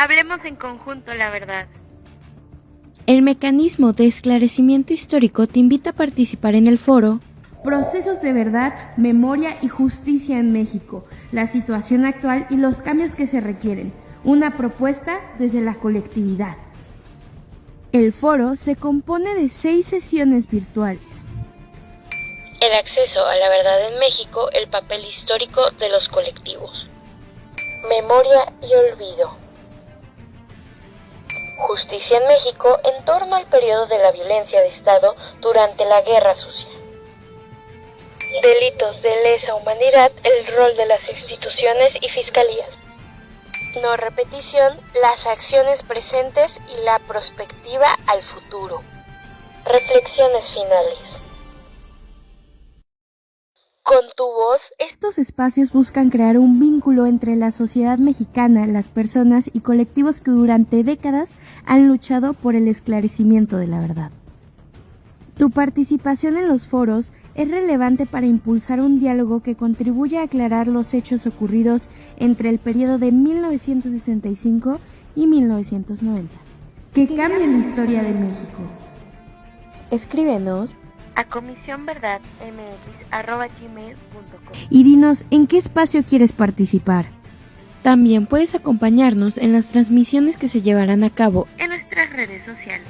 Hablemos en conjunto la verdad. El mecanismo de esclarecimiento histórico te invita a participar en el foro Procesos de verdad, memoria y justicia en México, la situación actual y los cambios que se requieren. Una propuesta desde la colectividad. El foro se compone de 6 sesiones virtuales. El acceso a la verdad en México, el papel histórico de los colectivos. Memoria y olvido. Justicia en México en torno al periodo de la violencia de Estado durante la Guerra Sucia. Delitos de lesa humanidad, el rol de las instituciones y fiscalías. No repetición, las acciones presentes y la perspectiva al futuro. Reflexiones finales. Con tu voz, Estos espacios buscan crear un vínculo entre la sociedad mexicana, las personas y colectivos que durante décadas han luchado por el esclarecimiento de la verdad. Tu participación en los foros es relevante para impulsar un diálogo que contribuya a aclarar los hechos ocurridos entre el periodo de 1965 y 1990, que cambie la historia de México. escríbenos A comisionverdadmx@gmail.com. Y dinos en qué espacio quieres participar. También puedes acompañarnos en las transmisiones que se llevarán a cabo En nuestras redes sociales.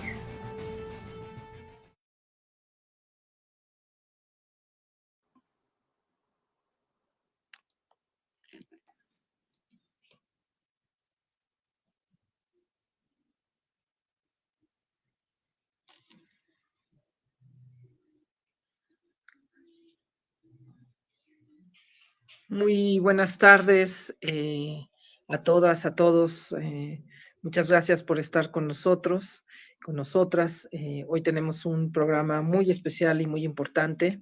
Muy buenas tardes a todas, a todos. Muchas gracias por estar con nosotros, con nosotras. Hoy tenemos un programa muy especial y muy importante.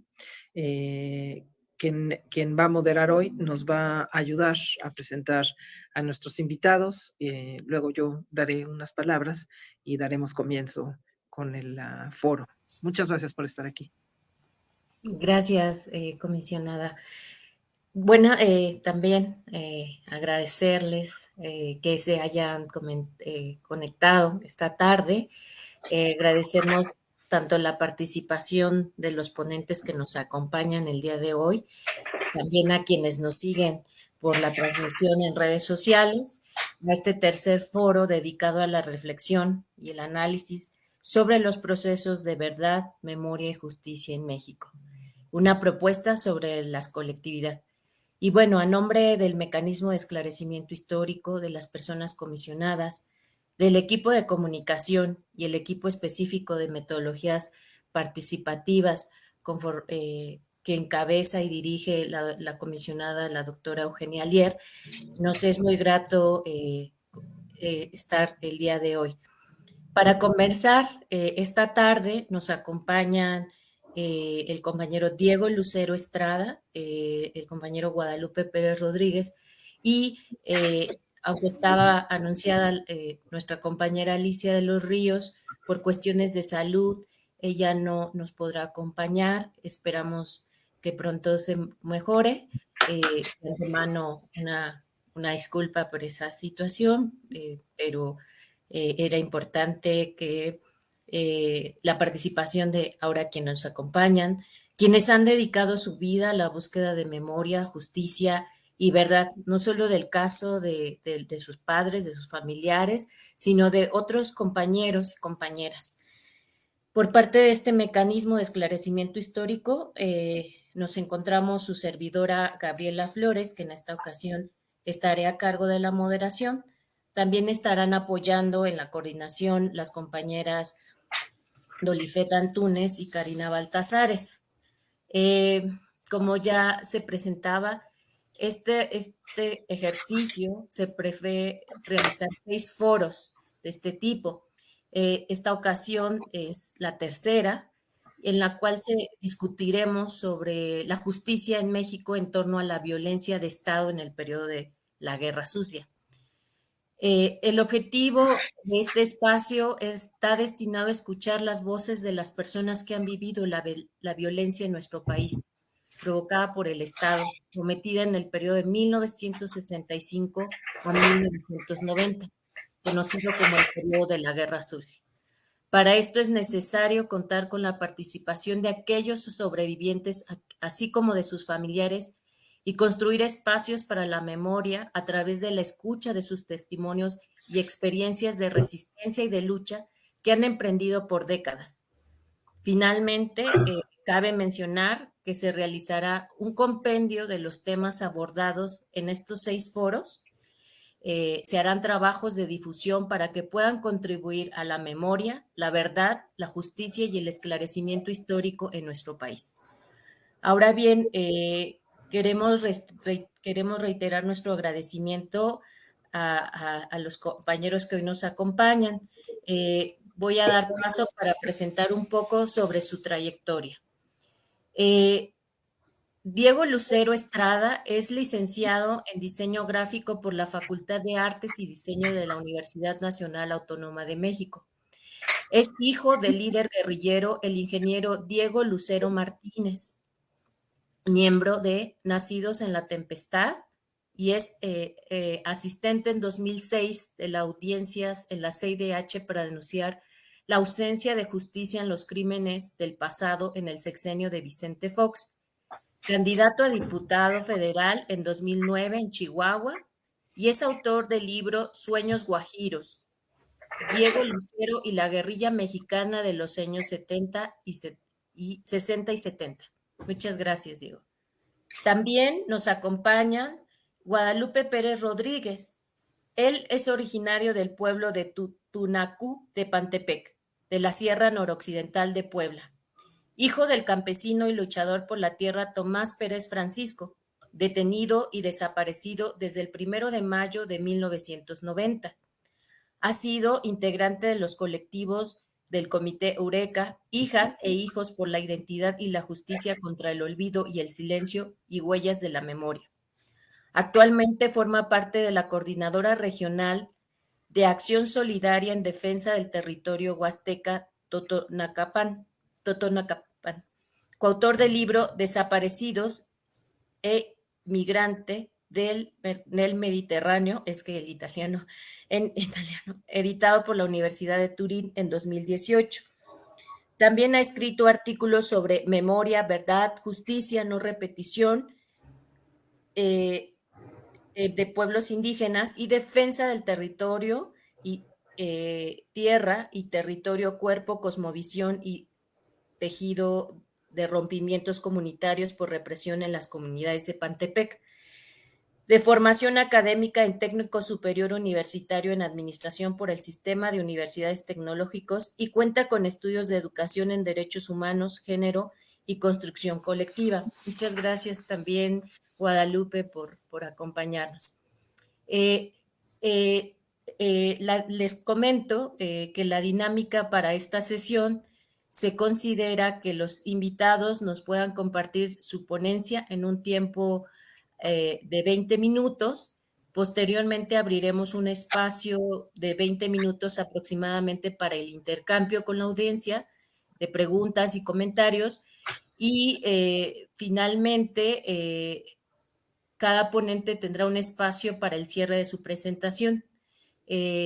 Quien va a moderar hoy nos va a ayudar a presentar a nuestros invitados. Luego yo daré unas palabras y daremos comienzo con el foro. Muchas gracias por estar aquí. Gracias, comisionada. Bueno, también agradecerles que se hayan conectado esta tarde. Agradecemos tanto la participación de los ponentes que nos acompañan el día de hoy, también a quienes nos siguen por la transmisión en redes sociales, a este tercer foro dedicado a la reflexión y el análisis sobre los procesos de verdad, memoria y justicia en México. Una propuesta sobre las colectividades. Y bueno, a nombre del mecanismo de esclarecimiento histórico, de las personas comisionadas, del equipo de comunicación y el equipo específico de metodologías participativas que encabeza y dirige la comisionada, la doctora Eugenia Alier, nos es muy grato estar el día de hoy. Para conversar esta tarde nos acompañan el compañero Diego Lucero Estrada, el compañero Guadalupe Pérez Rodríguez y aunque estaba anunciada nuestra compañera Alicia de los Ríos, por cuestiones de salud, ella no nos podrá acompañar. Esperamos que pronto se mejore. De antemano, una disculpa por esa situación, pero era importante que la participación de ahora quienes nos acompañan, quienes han dedicado su vida a la búsqueda de memoria, justicia y verdad, no solo del caso de sus padres, de sus familiares, sino de otros compañeros y compañeras. Por parte de este mecanismo de esclarecimiento histórico, nos encontramos su servidora Gabriela Flores, que en esta ocasión estaré a cargo de la moderación. También estarán apoyando en la coordinación las compañeras Dolifeta Antunes y Karina Baltazares. Como ya se presentaba, este ejercicio se prevé realizar 6 foros de este tipo. Esta ocasión es la tercera, en la cual discutiremos sobre la justicia en México en torno a la violencia de Estado en el periodo de la Guerra Sucia. El objetivo de este espacio está destinado a escuchar las voces de las personas que han vivido la violencia en nuestro país, provocada por el Estado, cometida en el periodo de 1965 a 1990. conocido como el periodo de la Guerra Sucia. Para esto es necesario contar con la participación de aquellos sobrevivientes, así como de sus familiares, y construir espacios para la memoria a través de la escucha de sus testimonios y experiencias de resistencia y de lucha que han emprendido por décadas. Finalmente, cabe mencionar que se realizará un compendio de los temas abordados en estos 6 foros. Se harán trabajos de difusión para que puedan contribuir a la memoria, la verdad, la justicia y el esclarecimiento histórico en nuestro país. Ahora bien, queremos reiterar nuestro agradecimiento a los compañeros que hoy nos acompañan. Voy a dar paso para presentar un poco sobre su trayectoria. Diego Lucero Estrada es licenciado en Diseño Gráfico por la Facultad de Artes y Diseño de la Universidad Nacional Autónoma de México. Es hijo del líder guerrillero, el ingeniero Diego Lucero Martínez, miembro de Nacidos en la Tempestad, y es asistente en 2006 de las audiencias en la CIDH para denunciar la ausencia de justicia en los crímenes del pasado en el sexenio de Vicente Fox. Candidato a diputado federal en 2009 en Chihuahua, y es autor del libro Sueños Guajiros, Diego Lucero y la guerrilla mexicana de los años 60 y 70. Muchas gracias, Diego. También nos acompañan Guadalupe Pérez Rodríguez. Él es originario del pueblo de Tunacú de Pantepec, de la Sierra Noroccidental de Puebla. Hijo del campesino y luchador por la tierra Tomás Pérez Francisco, detenido y desaparecido desde el 1 de mayo de 1990. Ha sido integrante de los colectivos del Comité Eureka, Hijas e Hijos por la Identidad y la Justicia contra el Olvido y el Silencio y Huellas de la Memoria. Actualmente forma parte de la Coordinadora Regional de Acción Solidaria en Defensa del Territorio Huasteca Totonacapan, coautor del libro Desaparecidos e Migrante del Mediterráneo, es que el italiano, en italiano, editado por la Universidad de Turín en 2018. También ha escrito artículos sobre memoria, verdad, justicia, no repetición, de pueblos indígenas y defensa del territorio y tierra y territorio, cuerpo, cosmovisión y tejido de rompimientos comunitarios por represión en las comunidades de Pantepec. De formación académica en técnico superior universitario en administración por el Sistema de Universidades Tecnológicos, y cuenta con estudios de educación en derechos humanos, género y construcción colectiva. Muchas gracias también, Guadalupe, por acompañarnos. Les comento que la dinámica para esta sesión se considera que los invitados nos puedan compartir su ponencia en un tiempo de 20 minutos. Posteriormente abriremos un espacio de 20 minutos aproximadamente para el intercambio con la audiencia de preguntas y comentarios, y finalmente cada ponente tendrá un espacio para el cierre de su presentación.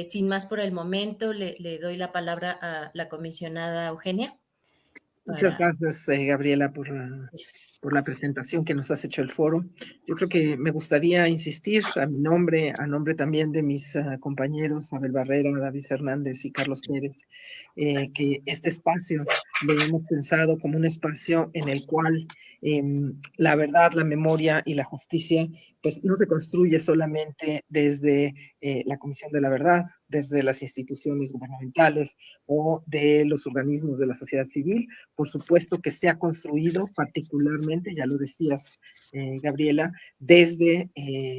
Sin más por el momento, le doy la palabra a la comisionada Eugenia. Muchas gracias, Gabriela, por la presentación que nos has hecho el foro. Yo creo que me gustaría insistir a nombre también de mis compañeros Abel Barrera, David Hernández y Carlos Pérez, que este espacio lo hemos pensado como un espacio en el cual la verdad, la memoria y la justicia pues no se construye solamente desde la Comisión de la Verdad, desde las instituciones gubernamentales o de los organismos de la sociedad civil. Por supuesto que se ha construido particularmente, ya lo decías, Gabriela, desde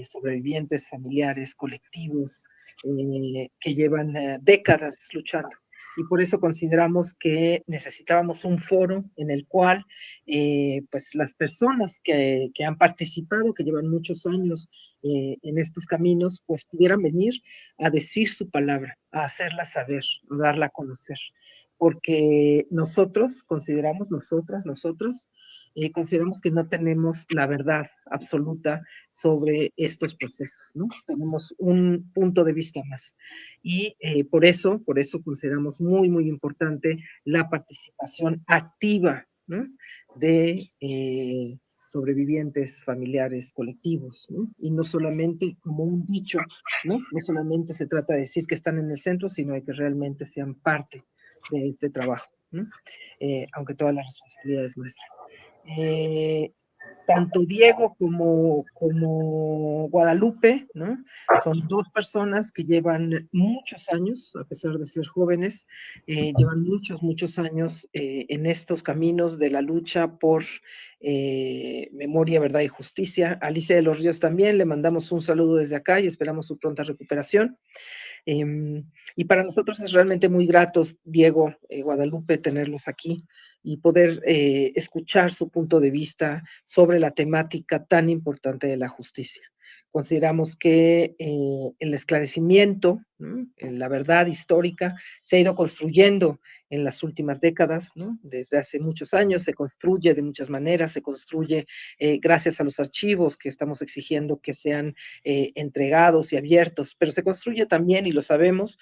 sobrevivientes, familiares, colectivos que llevan décadas luchando. Y por eso consideramos que necesitábamos un foro en el cual pues las personas que han participado, que llevan muchos años en estos caminos, pues pudieran venir a decir su palabra, a hacerla saber, a darla a conocer. porque nosotros consideramos, nosotros, consideramos que no tenemos la verdad absoluta sobre estos procesos, ¿no? Tenemos un punto de vista más. Y por eso consideramos muy, muy importante la participación activa, ¿no? De sobrevivientes, familiares, colectivos, ¿no? Y no solamente como un dicho, ¿no? No solamente se trata de decir que están en el centro, sino de que realmente sean parte de este trabajo, ¿no? Aunque toda la responsabilidad es nuestra. Tanto Diego como Guadalupe, ¿no? Son dos personas que llevan muchos años, a pesar de ser jóvenes, llevan muchos años en estos caminos de la lucha por memoria, verdad y justicia. Alicia de los Ríos también, le mandamos un saludo desde acá y esperamos su pronta recuperación. Y para nosotros es realmente muy grato, Diego, Guadalupe, tenerlos aquí y poder escuchar su punto de vista sobre la temática tan importante de la justicia. Consideramos que el esclarecimiento, ¿no? La verdad histórica se ha ido construyendo en las últimas décadas, ¿no? Desde hace muchos años se construye de muchas maneras, se construye gracias a los archivos que estamos exigiendo que sean entregados y abiertos, pero se construye también, y lo sabemos,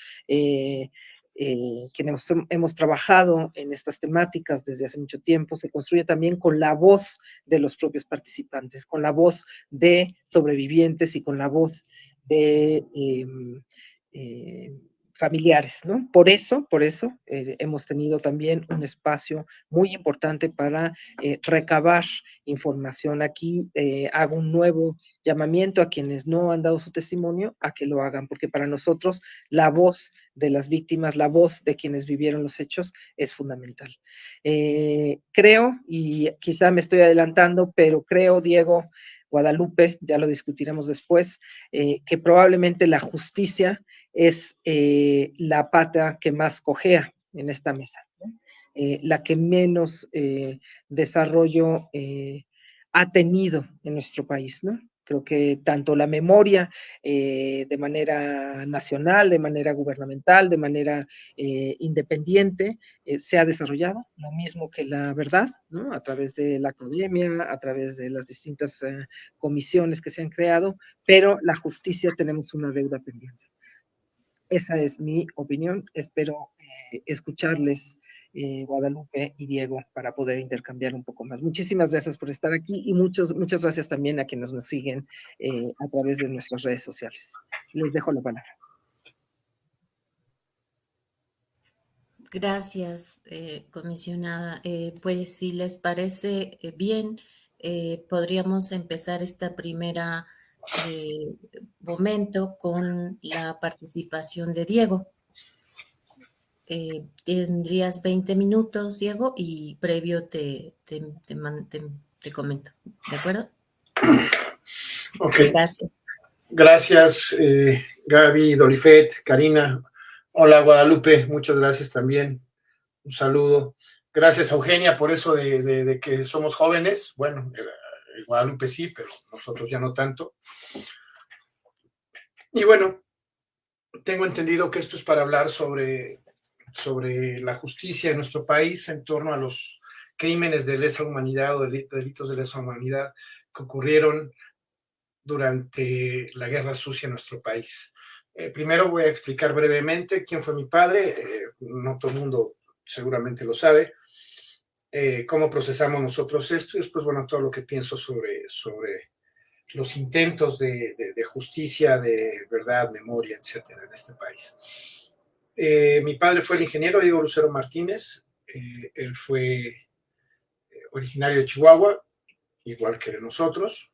quienes hemos trabajado en estas temáticas desde hace mucho tiempo, se construye también con la voz de los propios participantes, con la voz de sobrevivientes y con la voz de familiares, ¿no? Por eso hemos tenido también un espacio muy importante para recabar información. Aquí hago un nuevo llamamiento a quienes no han dado su testimonio a que lo hagan, porque para nosotros la voz de las víctimas, la voz de quienes vivieron los hechos es fundamental. Creo, y quizá me estoy adelantando, pero creo, Diego, Guadalupe, ya lo discutiremos después, que probablemente la justicia es la pata que más cojea en esta mesa, ¿no? La que menos desarrollo ha tenido en nuestro país, ¿no? Creo que tanto la memoria de manera nacional, de manera gubernamental, de manera independiente, se ha desarrollado, lo mismo que la verdad, ¿no? A través de la academia, a través de las distintas comisiones que se han creado, pero la justicia tenemos una deuda pendiente. Esa es mi opinión. Espero escucharles, Guadalupe y Diego, para poder intercambiar un poco más. Muchísimas gracias por estar aquí y muchas gracias también a quienes nos siguen a través de nuestras redes sociales. Les dejo la palabra. Gracias, comisionada. Pues si les parece bien, podríamos empezar esta primera momento con la participación de Diego. Tendrías 20 minutos, Diego, y previo te comento. ¿De acuerdo? Ok. Gracias. Gracias, Gaby, Dolifet, Karina. Hola, Guadalupe, muchas gracias también. Un saludo. Gracias, Eugenia, por eso de que somos jóvenes. Bueno, Guadalupe sí, pero nosotros ya no tanto. Y bueno, tengo entendido que esto es para hablar sobre la justicia en nuestro país en torno a los crímenes de lesa humanidad o delitos de lesa humanidad que ocurrieron durante la Guerra Sucia en nuestro país. Primero voy a explicar brevemente quién fue mi padre, no todo el mundo seguramente lo sabe, cómo procesamos nosotros esto y después, bueno, todo lo que pienso sobre los intentos de justicia, de verdad, memoria, etcétera, en este país. Mi padre fue el ingeniero Diego Lucero Martínez. Él fue originario de Chihuahua, igual que nosotros.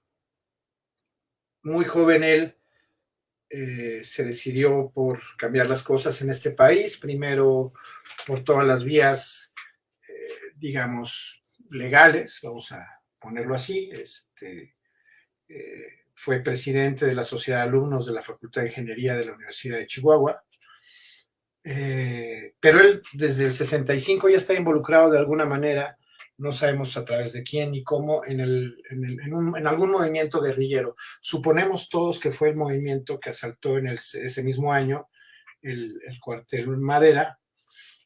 Muy joven él se decidió por cambiar las cosas en este país, primero por todas las vías, digamos, legales, vamos a ponerlo así. Fue presidente de la Sociedad de Alumnos de la Facultad de Ingeniería de la Universidad de Chihuahua. Pero él desde el 65 ya está involucrado de alguna manera, no sabemos a través de quién ni cómo, en algún movimiento guerrillero. Suponemos todos que fue el movimiento que asaltó ese mismo año el cuartel Madera,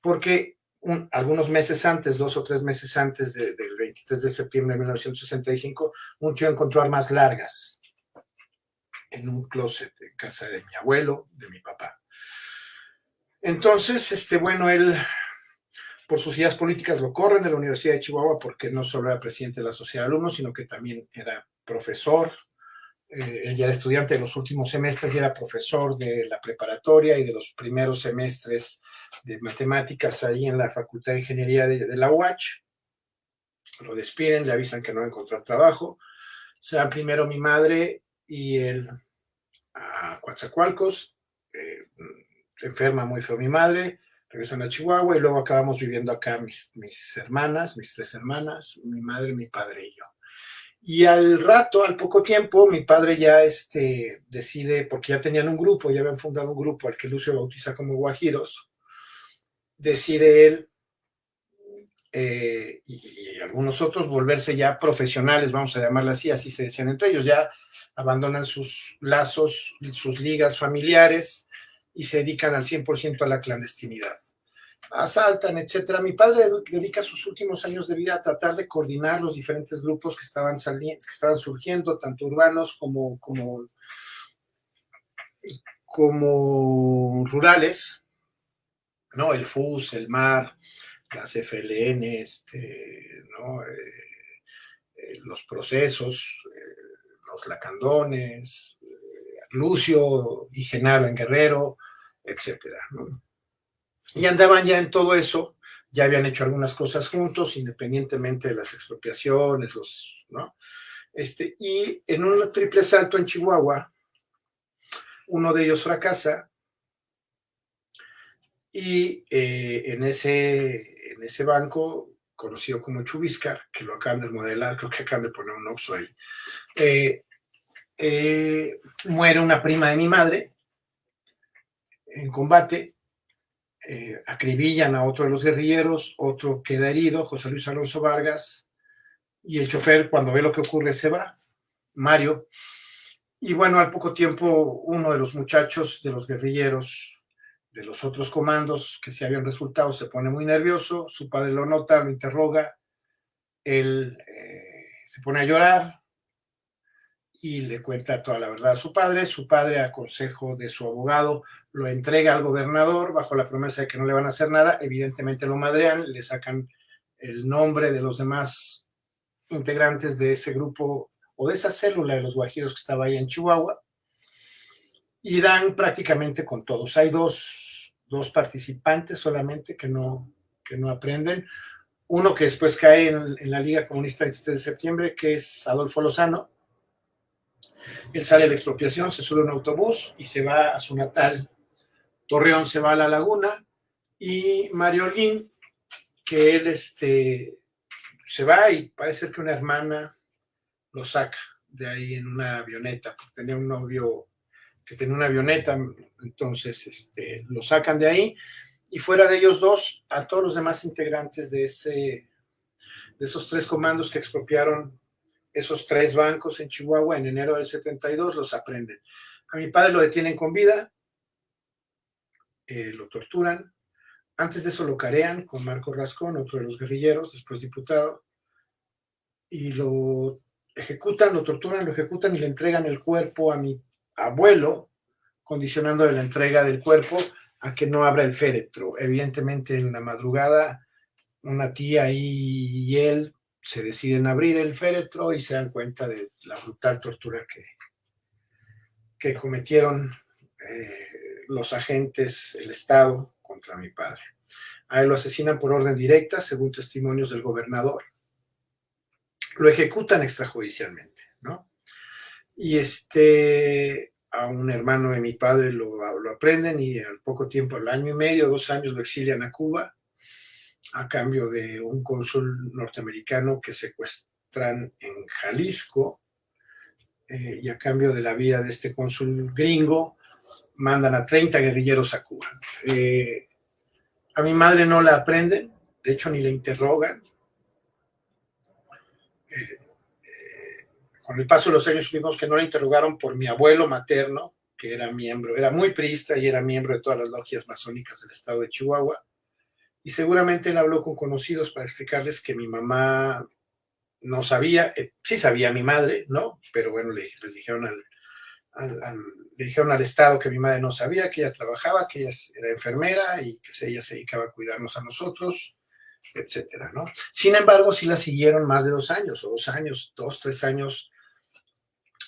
porque algunos meses antes, 2 o 3 meses antes del 23 de septiembre de 1965, un tío encontró armas largas en un closet en casa de mi abuelo, de mi papá. Entonces, bueno, él, por sus ideas políticas, lo corren de la Universidad de Chihuahua porque no solo era presidente de la Sociedad de Alumnos, sino que también era profesor. Él ya era estudiante de los últimos semestres y era profesor de la preparatoria y de los primeros semestres de matemáticas ahí en la Facultad de Ingeniería de la UACH. Lo despiden, le avisan que no va a encontrar trabajo. Se van primero mi madre y él a Coatzacoalcos. Se enferma muy feo mi madre, regresan a Chihuahua y luego acabamos viviendo acá mis hermanas, mis 3 hermanas, mi madre, mi padre y yo. Y al poco tiempo, mi padre ya decide, porque ya tenían un grupo, ya habían fundado un grupo al que Lucio bautiza como Guajiros, decide él y algunos otros volverse ya profesionales, vamos a llamarla así se decían entre ellos, ya abandonan sus lazos, sus ligas familiares y se dedican al 100% a la clandestinidad. Asaltan, etcétera. Mi padre dedica sus últimos años de vida a tratar de coordinar los diferentes grupos que estaban surgiendo, tanto urbanos como rurales, ¿no? El FUS, el MAR, las FLN, ¿no? Los procesos, los lacandones, Lucio y Genaro en Guerrero, etcétera, ¿no? Y andaban ya en todo eso, ya habían hecho algunas cosas juntos, independientemente de las expropiaciones, ¿no? Y en un triple asalto en Chihuahua, uno de ellos fracasa, y en ese banco, conocido como Chubiscar, que lo acaban de modelar, creo que acaban de poner un Oxxo ahí, muere una prima de mi madre en combate. Acribillan a otro de los guerrilleros, otro queda herido, José Luis Alonso Vargas, y el chofer, cuando ve lo que ocurre, se va, Mario. Y bueno, al poco tiempo, uno de los muchachos de los guerrilleros, de los otros comandos que se habían resultado, se pone muy nervioso, su padre lo nota, lo interroga, él se pone a llorar y le cuenta toda la verdad a su padre, a consejo de su abogado, lo entrega al gobernador bajo la promesa de que no le van a hacer nada, evidentemente lo madrean, le sacan el nombre de los demás integrantes de ese grupo o de esa célula de los guajiros que estaba ahí en Chihuahua, y dan prácticamente con todos. Hay dos participantes solamente que no aprenden, uno que después cae en la Liga Comunista del 23 de septiembre, que es Adolfo Lozano. Él sale de la expropiación, se sube a un autobús y se va a su natal Torreón, se va a La Laguna, y Mario Holguín, que él se va y parece que una hermana lo saca de ahí en una avioneta, porque tenía un novio que tenía una avioneta, entonces lo sacan de ahí, y fuera de ellos dos, a todos los demás integrantes de esos 3 comandos que expropiaron esos 3 bancos en Chihuahua en enero del 72, los aprenden. A mi padre lo detienen con vida, lo torturan, antes de eso lo carean con Marco Rascón, otro de los guerrilleros, después diputado, y lo torturan, lo ejecutan y le entregan el cuerpo a mi abuelo, condicionando la entrega del cuerpo a que no abra el féretro. Evidentemente, en la madrugada, una tía y él se deciden abrir el féretro y se dan cuenta de la brutal tortura que cometieron los agentes, el Estado, contra mi padre. A él lo asesinan por orden directa, según testimonios del gobernador. Lo ejecutan extrajudicialmente, ¿no? Y a un hermano de mi padre lo aprenden, y al poco tiempo, al año y medio, 2 años, lo exilian a Cuba a cambio de un cónsul norteamericano que secuestran en Jalisco, y a cambio de la vida de este cónsul gringo mandan a 30 guerrilleros a Cuba. A mi madre no la aprenden, de hecho ni la interrogan. Con el paso de los años supimos que no la interrogaron por mi abuelo materno, que era muy priista y era miembro de todas las logias masónicas del estado de Chihuahua, y seguramente él habló con conocidos para explicarles que mi mamá no sabía, sí sabía mi madre, ¿no? Pero bueno, les dijeron le dijeron al Estado que mi madre no sabía, que ella trabajaba, que ella era enfermera y que ella se dedicaba a cuidarnos a nosotros, etcétera, ¿no? Sin embargo, sí la siguieron más de 2 años, o 2 años, 2, 3 años,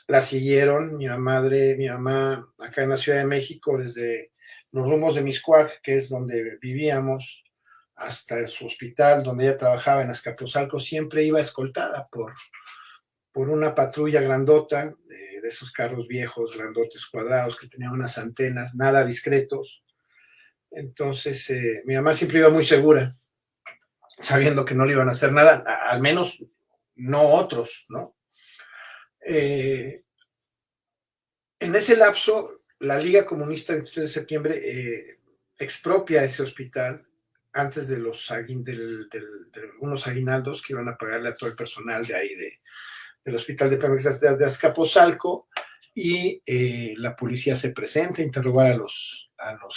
la siguieron mi mamá, acá en la Ciudad de México, desde los rumbos de Mixcoac, que es donde vivíamos, hasta su hospital, donde ella trabajaba en Azcapotzalco, siempre iba escoltada por una patrulla grandota, de esos carros viejos, grandotes, cuadrados, que tenían unas antenas, nada discretos. Entonces, mi mamá siempre iba muy segura, sabiendo que no le iban a hacer nada, al menos no otros, ¿no? En ese lapso, la Liga Comunista 23 de septiembre expropia ese hospital antes de unos aguinaldos que iban a pagarle a todo el personal de ahí, del hospital de Pemex de Azcapotzalco, y la policía se presenta a interrogar a los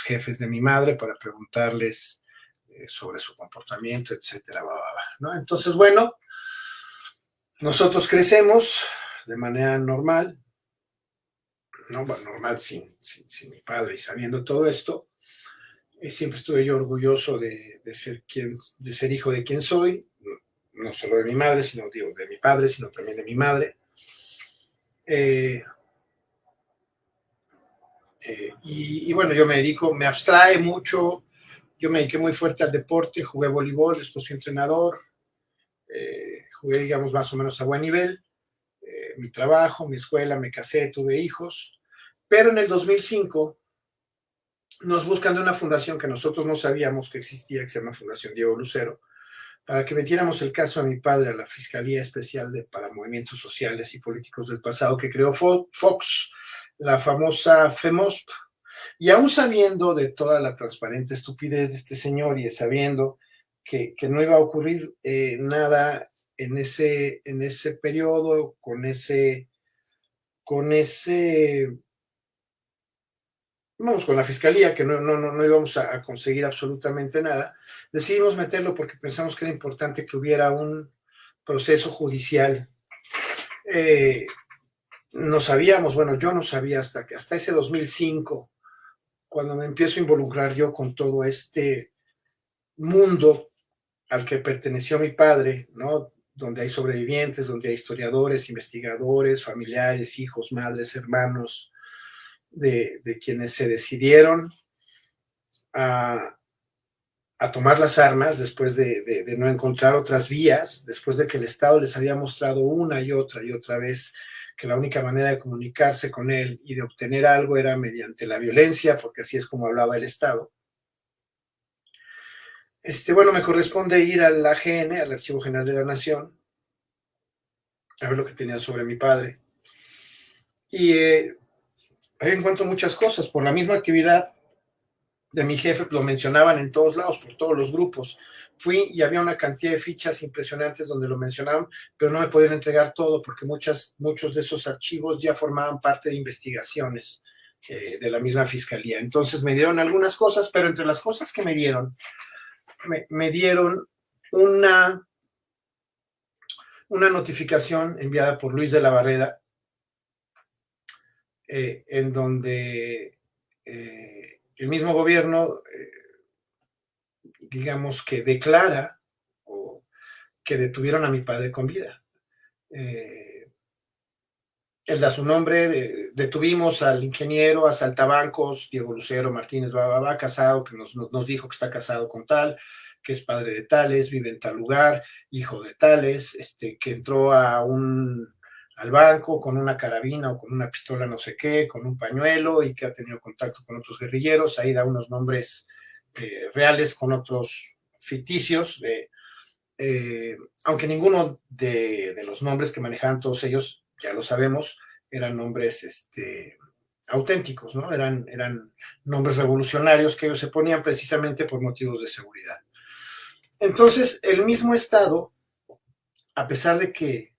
jefes de mi madre para preguntarles sobre su comportamiento, etcétera, ¿no? Entonces, bueno, nosotros crecemos de manera normal, ¿no? Bueno, normal sin mi padre y sabiendo todo esto. Siempre estuve yo orgulloso de ser hijo de quien soy, no solo de mi madre, sino digo, de mi padre, sino también de mi madre. Y bueno, yo me abstrae mucho, yo me dediqué muy fuerte al deporte, jugué voleibol, después fui entrenador, jugué, digamos, más o menos a buen nivel, mi trabajo, mi escuela, me casé, tuve hijos, pero en el 2005 nos buscan de una fundación que nosotros no sabíamos que existía, que se llama Fundación Diego Lucero, para que metiéramos el caso de mi padre a la Fiscalía Especial para Movimientos Sociales y Políticos del Pasado que creó Fox, la famosa FEMOSP. Y aún sabiendo de toda la transparente estupidez de este señor y sabiendo que no iba a ocurrir nada en ese periodo, con la fiscalía, que no íbamos a conseguir absolutamente nada, decidimos meterlo porque pensamos que era importante que hubiera un proceso judicial. No sabíamos, bueno, yo no sabía hasta ese 2005, cuando me empiezo a involucrar yo con todo este mundo al que perteneció mi padre, ¿no? Donde hay sobrevivientes, donde hay historiadores, investigadores, familiares, hijos, madres, hermanos, de quienes se decidieron a tomar las armas después de no encontrar otras vías, después de que el Estado les había mostrado una y otra vez que la única manera de comunicarse con él y de obtener algo era mediante la violencia, porque así es como hablaba el Estado. Bueno, me corresponde ir al AGN, al Archivo General de la Nación, a ver lo que tenía sobre mi padre. Y ahí encuentro muchas cosas. Por la misma actividad de mi jefe, lo mencionaban en todos lados, por todos los grupos. Fui y había una cantidad de fichas impresionantes donde lo mencionaban, pero no me podían entregar todo porque muchos de esos archivos ya formaban parte de investigaciones de la misma fiscalía. Entonces me dieron algunas cosas, pero entre las cosas que me dieron una notificación enviada por Luis de la Barreda, en donde el mismo gobierno, digamos que declara que detuvieron a mi padre con vida. Él da su nombre, detuvimos al ingeniero, asaltabancos, Diego Lucero Martínez casado, que nos dijo que está casado con tal, que es padre de tales, vive en tal lugar, hijo de tales, que entró al banco con una carabina o con una pistola no sé qué, con un pañuelo y que ha tenido contacto con otros guerrilleros. Ahí da unos nombres reales con otros ficticios, aunque ninguno de los nombres que manejaban todos ellos, ya lo sabemos, eran nombres auténticos, ¿no? Eran nombres revolucionarios que ellos se ponían precisamente por motivos de seguridad. Entonces, el mismo Estado, a pesar de que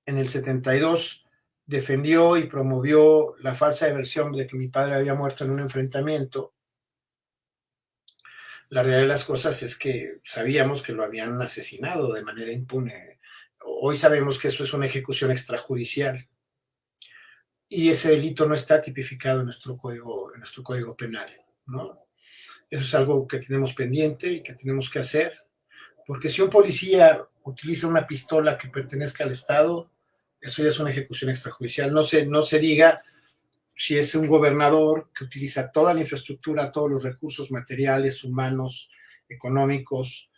en el 72 defendió y promovió la falsa versión de que mi padre había muerto en un enfrentamiento, La realidad de las cosas es que sabíamos que lo habían asesinado de manera impune. Hoy sabemos que eso es una ejecución extrajudicial y ese delito no está tipificado en nuestro código penal, ¿no? Eso es algo que tenemos pendiente y que tenemos que hacer, porque si un policía utiliza una pistola que pertenezca al Estado, eso ya es una ejecución extrajudicial. No se diga si es un gobernador que utiliza toda la infraestructura, todos los recursos materiales, humanos, económicos,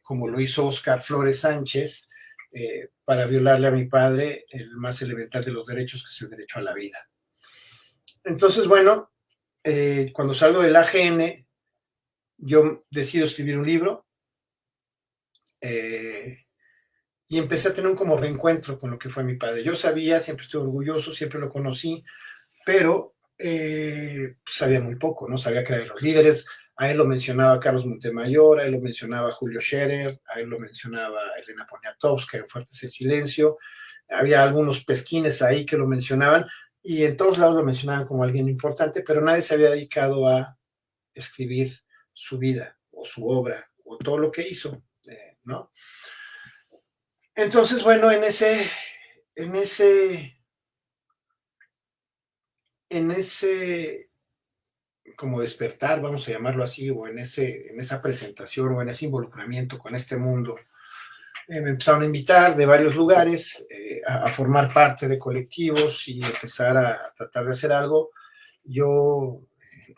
como lo hizo Óscar Flores Sánchez, para violarle a mi padre el más elemental de los derechos, que es el derecho a la vida. Entonces, bueno, cuando salgo del AGN, yo decido escribir un libro y empecé a tener un como reencuentro con lo que fue mi padre. Yo sabía, siempre estuve orgulloso, siempre lo conocí, pero sabía muy poco, ¿no? Sabía que eran los líderes. A él lo mencionaba Carlos Montemayor, a él lo mencionaba Julio Scherer, a él lo mencionaba Elena Poniatowska en Fuertes el Silencio. Había algunos pesquines ahí que lo mencionaban y en todos lados lo mencionaban como alguien importante, pero nadie se había dedicado a escribir su vida o su obra o todo lo que hizo, ¿no? Entonces, bueno, en ese como despertar, vamos a llamarlo así, o en esa presentación o en ese involucramiento con este mundo, me empezaron a invitar de varios lugares a formar parte de colectivos y empezar a tratar de hacer algo. Yo,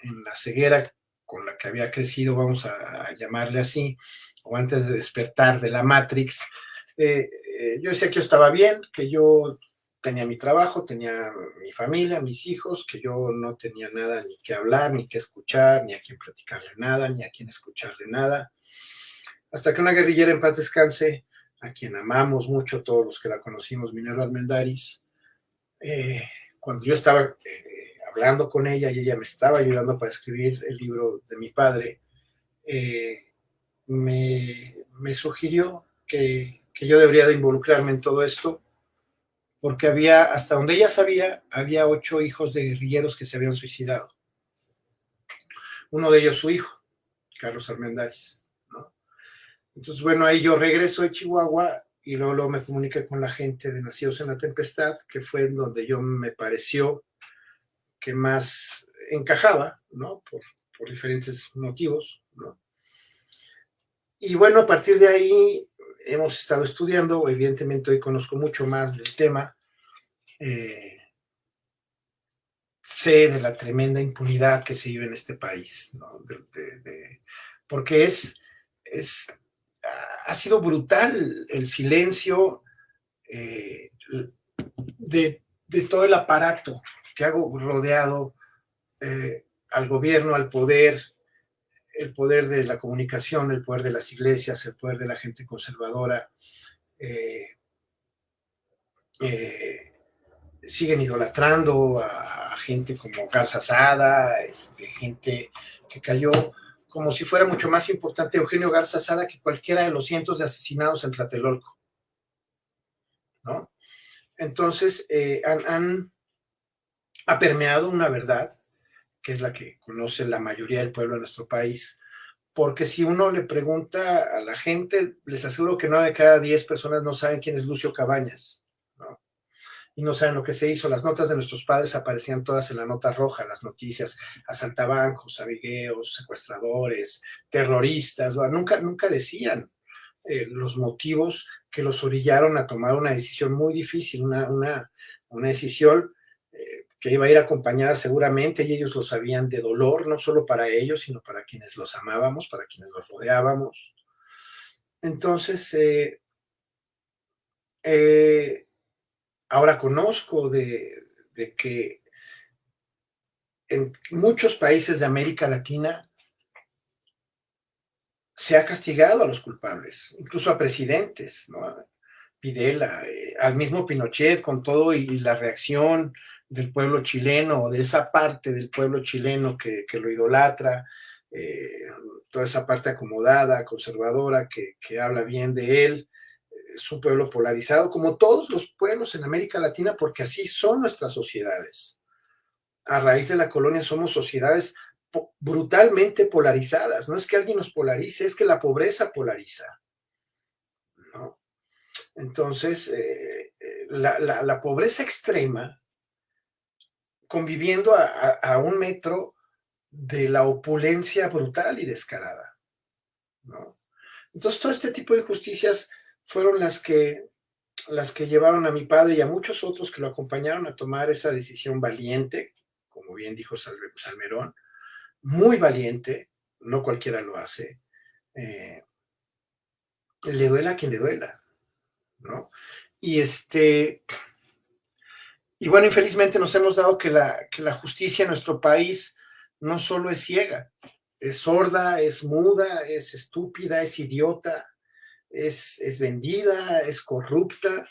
en la ceguera con la que había crecido, vamos a llamarle así, o antes de despertar de la Matrix, yo decía que yo estaba bien, que yo tenía mi trabajo, tenía mi familia, mis hijos, que yo no tenía nada ni que hablar, ni que escuchar, ni a quien platicarle nada, ni a quien escucharle nada. Hasta que una guerrillera, en paz descanse, a quien amamos mucho todos los que la conocimos, Minerva Armendáriz, cuando yo estaba hablando con ella y ella me estaba ayudando para escribir el libro de mi padre, me sugirió que yo debería de involucrarme en todo esto, porque había, hasta donde ella sabía, había 8 hijos de guerrilleros que se habían suicidado. Uno de ellos su hijo, Carlos Armendáriz, ¿no? Entonces, bueno, ahí yo regreso de Chihuahua y luego me comuniqué con la gente de Nacidos en la Tempestad, que fue en donde yo me pareció que más encajaba, ¿no? Por diferentes motivos, ¿no? Y bueno, a partir de ahí hemos estado estudiando, evidentemente hoy conozco mucho más del tema, sé de la tremenda impunidad que se vive en este país, ¿no? Porque ha sido brutal el silencio de todo el aparato que ha rodeado al gobierno, al poder, el poder de la comunicación, el poder de las iglesias, el poder de la gente conservadora. Siguen idolatrando a gente como Garza Sada, gente que cayó como si fuera mucho más importante Eugenio Garza Sada que cualquiera de los cientos de asesinados en Tlatelolco, ¿no? Entonces, ha permeado una verdad, que es la que conoce la mayoría del pueblo de nuestro país, porque si uno le pregunta a la gente, les aseguro que 9 de cada 10 personas no saben quién es Lucio Cabañas, ¿no? Y no saben lo que se hizo. Las notas de nuestros padres aparecían todas en la nota roja, las noticias, asaltabancos, avigueos, secuestradores, terroristas, bueno, nunca decían los motivos que los orillaron a tomar una decisión muy difícil, una decisión que iba a ir acompañada seguramente, y ellos lo sabían, de dolor, no solo para ellos, sino para quienes los amábamos, para quienes los rodeábamos. Entonces, ahora conozco de que en muchos países de América Latina se ha castigado a los culpables, incluso a presidentes, ¿no? Videla, al mismo Pinochet, con todo y la reacción del pueblo chileno, o de esa parte del pueblo chileno que lo idolatra, toda esa parte acomodada, conservadora, que habla bien de él. Es un pueblo polarizado, como todos los pueblos en América Latina, porque así son nuestras sociedades. A raíz de la colonia somos sociedades brutalmente polarizadas. No es que alguien nos polarice, es que la pobreza polariza, ¿no? Entonces, la pobreza extrema, conviviendo a 1 metro de la opulencia brutal y descarada, ¿no? Entonces, todo este tipo de injusticias fueron las que llevaron a mi padre y a muchos otros que lo acompañaron a tomar esa decisión valiente, como bien dijo Salmerón, muy valiente, no cualquiera lo hace, le duela a quien le duela, ¿no? Y bueno, infelizmente nos hemos dado que la justicia en nuestro país no solo es ciega, es sorda, es muda, es estúpida, es idiota, es vendida, es corrupta.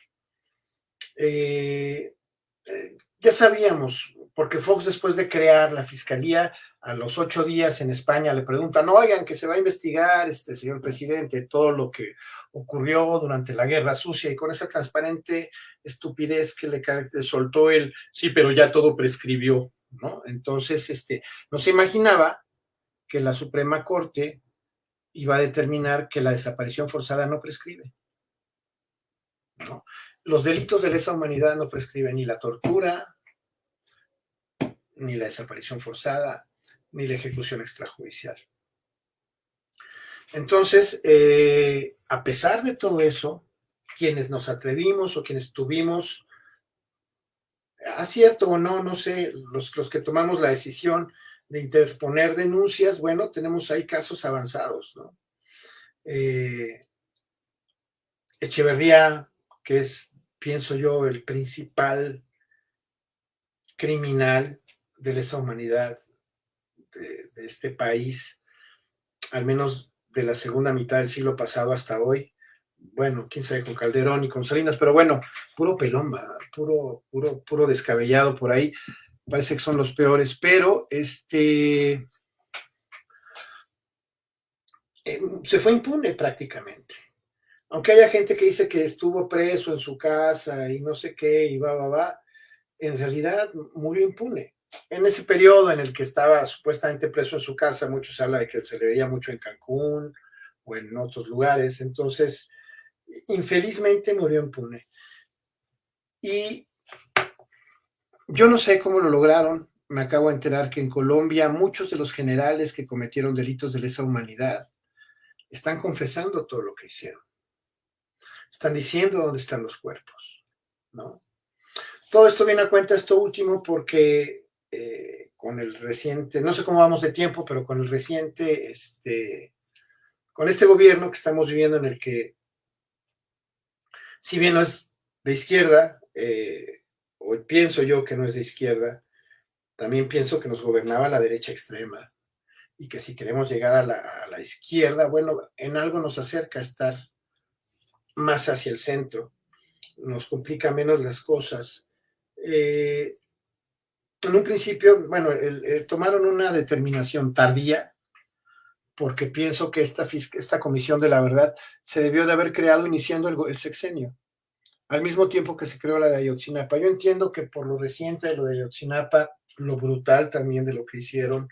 Ya sabíamos, porque Fox, después de crear la fiscalía, a los 8 días en España le preguntan, oigan, que se va a investigar, señor presidente, todo lo que ocurrió durante la Guerra Sucia, y con esa transparente estupidez que le soltó él, sí, pero ya todo prescribió, ¿no? Entonces, no se imaginaba que la Suprema Corte iba a determinar que la desaparición forzada no prescribe, ¿no? Los delitos de lesa humanidad no prescriben, ni la tortura, ni la desaparición forzada, ni la ejecución extrajudicial. Entonces, a pesar de todo eso, quienes nos atrevimos o quienes tuvimos, acierto o no, no sé, los que tomamos la decisión de interponer denuncias, bueno, tenemos ahí casos avanzados, ¿no? Echeverría, que es, pienso yo, el principal criminal de lesa humanidad de este país, al menos de la segunda mitad del siglo pasado hasta hoy. Bueno, quién sabe con Calderón y con Salinas, pero bueno, puro pelón, puro descabellado por ahí. Parece que son los peores, pero se fue impune prácticamente. Aunque haya gente que dice que estuvo preso en su casa y no sé qué, y va, en realidad murió impune. En ese periodo en el que estaba supuestamente preso en su casa, muchos hablan de que se le veía mucho en Cancún o en otros lugares. Entonces, infelizmente murió impune. Y yo no sé cómo lo lograron. Me acabo de enterar que en Colombia muchos de los generales que cometieron delitos de lesa humanidad están confesando todo lo que hicieron. Están diciendo dónde están los cuerpos, ¿no? Todo esto viene a cuenta, esto último, porque con el reciente, no sé cómo vamos de tiempo, pero con el reciente, con este gobierno que estamos viviendo, en el que, si bien no es de izquierda, o pienso yo que no es de izquierda, también pienso que nos gobernaba la derecha extrema, y que si queremos llegar a la izquierda, bueno, en algo nos acerca a estar más hacia el centro, nos complica menos las cosas. En un principio, bueno, tomaron una determinación tardía, porque pienso que esta Comisión de la Verdad se debió de haber creado iniciando el sexenio, al mismo tiempo que se creó la de Ayotzinapa. Yo entiendo que por lo reciente de lo de Ayotzinapa, lo brutal también de lo que hicieron,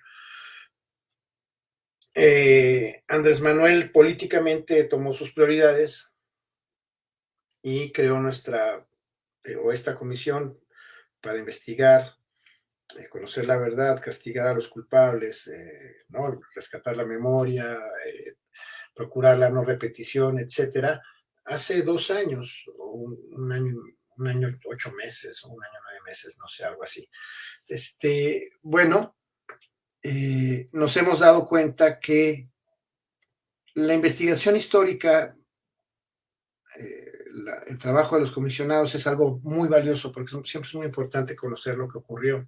Andrés Manuel políticamente tomó sus prioridades y creó esta comisión para investigar, conocer la verdad, castigar a los culpables, ¿no? Rescatar la memoria, procurar la no repetición, etcétera, hace 2 años, o un año 8 meses, o 1 año 9 meses, no sé, algo así. Bueno, nos hemos dado cuenta que la investigación histórica, el trabajo de los comisionados es algo muy valioso, porque siempre es muy importante conocer lo que ocurrió.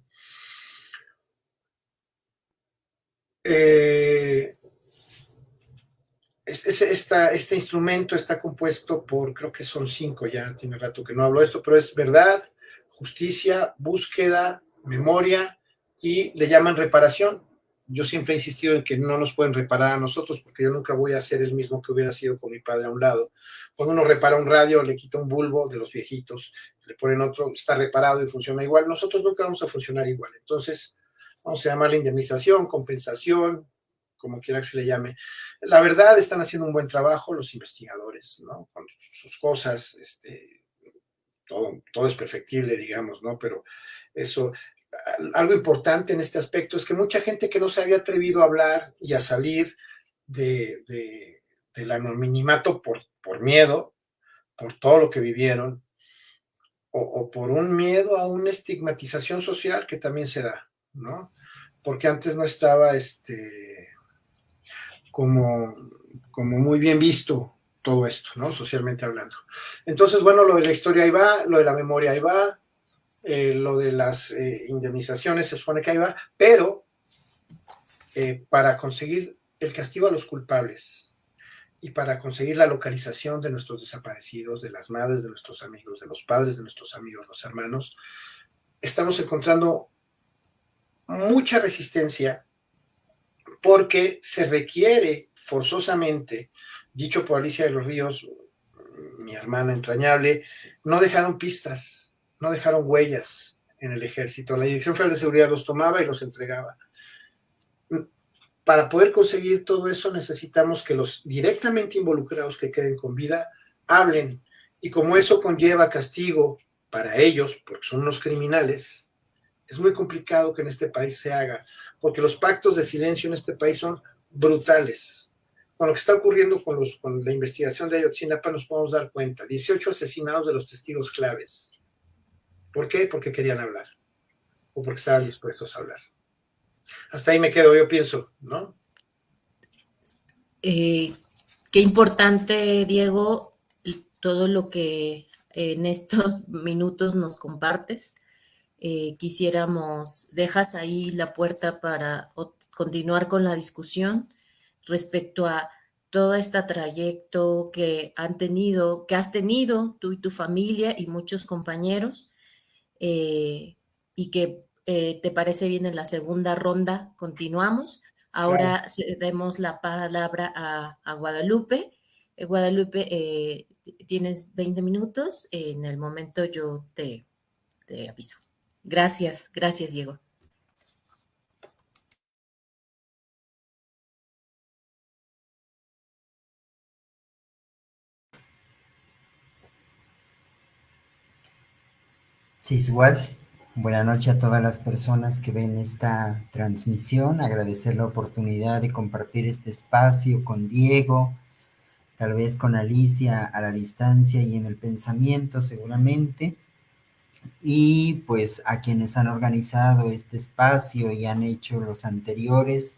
Este instrumento está compuesto por, creo que son 5, ya tiene rato que no hablo de esto, pero es verdad, justicia, búsqueda, memoria, y le llaman reparación. Yo siempre he insistido en que no nos pueden reparar a nosotros, porque yo nunca voy a ser el mismo que hubiera sido con mi padre a un lado. Cuando uno repara un radio, le quita un bulbo de los viejitos, le ponen otro, está reparado y funciona igual. Nosotros nunca vamos a funcionar igual. Entonces, vamos a llamarle indemnización, compensación, como quiera que se le llame. La verdad, están haciendo un buen trabajo los investigadores, ¿no? Con sus cosas, todo es perfectible, digamos, ¿no? Pero eso, algo importante en este aspecto es que mucha gente que no se había atrevido a hablar y a salir del anonimato por miedo, por todo lo que vivieron, o por un miedo a una estigmatización social que también se da, ¿no? Porque antes no estaba como, como muy bien visto todo esto, ¿no? Socialmente hablando. Entonces, bueno, lo de la historia ahí va, lo de la memoria ahí va, lo de las indemnizaciones se supone que ahí va, pero para conseguir el castigo a los culpables y para conseguir la localización de nuestros desaparecidos, de las madres de nuestros amigos, de los padres de nuestros amigos, los hermanos, estamos encontrando mucha resistencia porque se requiere forzosamente, dicho por Alicia de los Ríos, mi hermana entrañable, no dejaron pistas, no dejaron huellas en el ejército. La Dirección Federal de Seguridad los tomaba y los entregaba. Para poder conseguir todo eso necesitamos que los directamente involucrados que queden con vida hablen, y como eso conlleva castigo para ellos, porque son unos criminales, es muy complicado que en este país se haga, porque los pactos de silencio en este país son brutales. Con lo que está ocurriendo con la investigación de Ayotzinapa nos podemos dar cuenta. 18 asesinados de los testigos claves. ¿Por qué? Porque querían hablar, o porque estaban dispuestos a hablar. Hasta ahí me quedo, yo pienso, ¿no? Qué importante, Diego, todo lo que en estos minutos nos compartes. Dejas ahí la puerta para continuar con la discusión respecto a todo este trayecto que has tenido tú y tu familia y muchos compañeros, y que te parece bien en la segunda ronda continuamos. Ahora Claro. cedemos la palabra a Guadalupe. Guadalupe, tienes 20 minutos. En el momento yo te aviso. Gracias, gracias, Diego. Siswat, buenas noches a todas las personas que ven esta transmisión. Agradecer la oportunidad de compartir este espacio con Diego, tal vez con Alicia a la distancia y en el pensamiento seguramente. Y pues a quienes han organizado este espacio y han hecho los anteriores,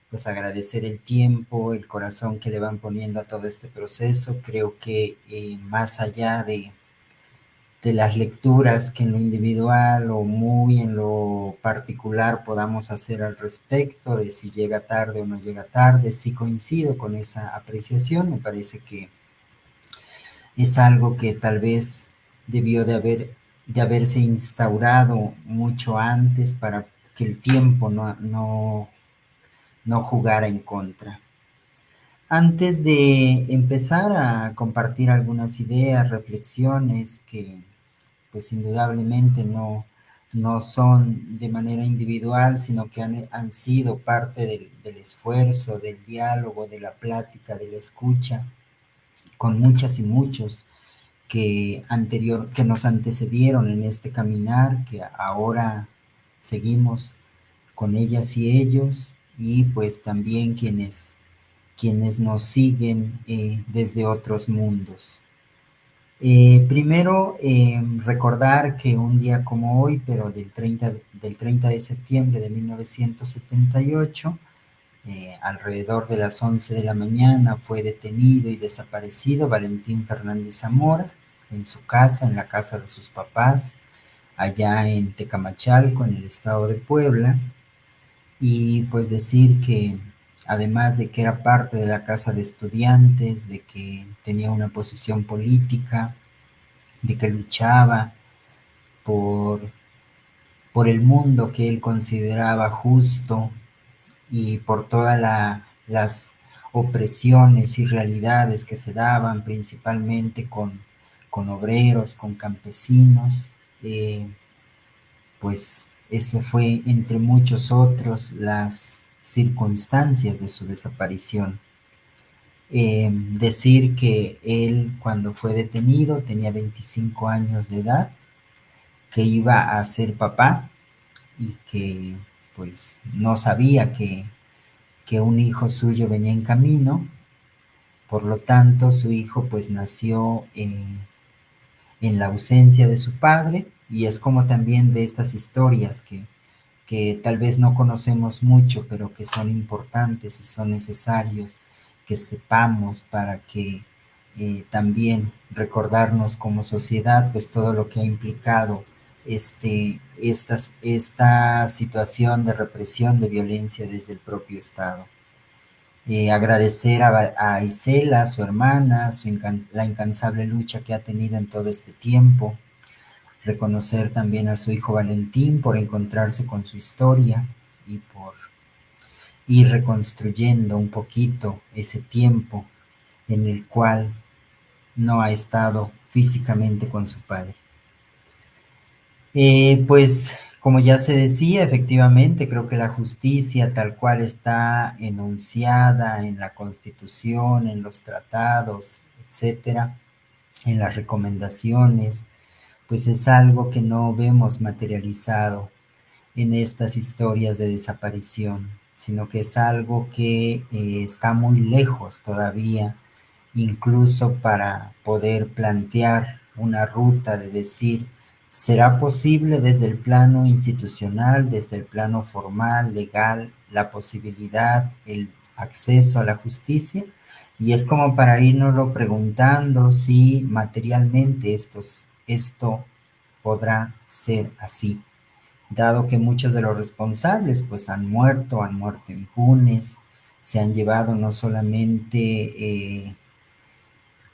pues agradecer el tiempo, el corazón que le van poniendo a todo este proceso. Creo que más allá de las lecturas que en lo individual o muy en lo particular podamos hacer al respecto, de si llega tarde o no llega tarde, si coincido con esa apreciación. Me parece que es algo que tal vez debió de haberse instaurado mucho antes para que el tiempo no jugara en contra. Antes de empezar a compartir algunas ideas, reflexiones que pues indudablemente no son de manera individual, sino que han sido parte del esfuerzo, del diálogo, de la plática, de la escucha, con muchas y muchos que nos antecedieron en este caminar, que ahora seguimos con ellas y ellos, y pues también quienes nos siguen desde otros mundos. Primero, recordar que un día como hoy, pero del 30 de septiembre de 1978, alrededor de las 11 de la mañana, fue detenido y desaparecido Valentín Fernández Zamora en su casa, en la casa de sus papás, allá en Tecamachalco, en el estado de Puebla. Y pues decir que además de que era parte de la Casa de Estudiantes, de que tenía una posición política, de que luchaba por el mundo que él consideraba justo y por todas las opresiones y realidades que se daban principalmente con obreros, con campesinos, pues Eso fue, entre muchos otros, las circunstancias de su desaparición. Decir que él, cuando fue detenido, tenía 25 años de edad, que iba a ser papá y que pues no sabía que un hijo suyo venía en camino. Por lo tanto, su hijo pues nació en la ausencia de su padre, y es como también de estas historias que tal vez no conocemos mucho, pero que son importantes y son necesarios que sepamos para que también recordarnos como sociedad pues todo lo que ha implicado esta situación de represión, de violencia desde el propio Estado. Agradecer a Isela, su hermana, la incansable lucha que ha tenido en todo este tiempo. Reconocer también a su hijo Valentín por encontrarse con su historia y por ir reconstruyendo un poquito ese tiempo en el cual no ha estado físicamente con su padre. Pues como ya se decía, efectivamente, creo que la justicia tal cual está enunciada en la Constitución, en los tratados, etcétera, en las recomendaciones, pues es algo que no vemos materializado en estas historias de desaparición, sino que es algo que está muy lejos todavía, incluso para poder plantear una ruta de decir, ¿será posible desde el plano institucional, desde el plano formal, legal, la posibilidad, el acceso a la justicia? Y es como para irnoslo preguntando si materialmente esto podrá ser así, dado que muchos de los responsables pues han muerto impunes, se han llevado no solamente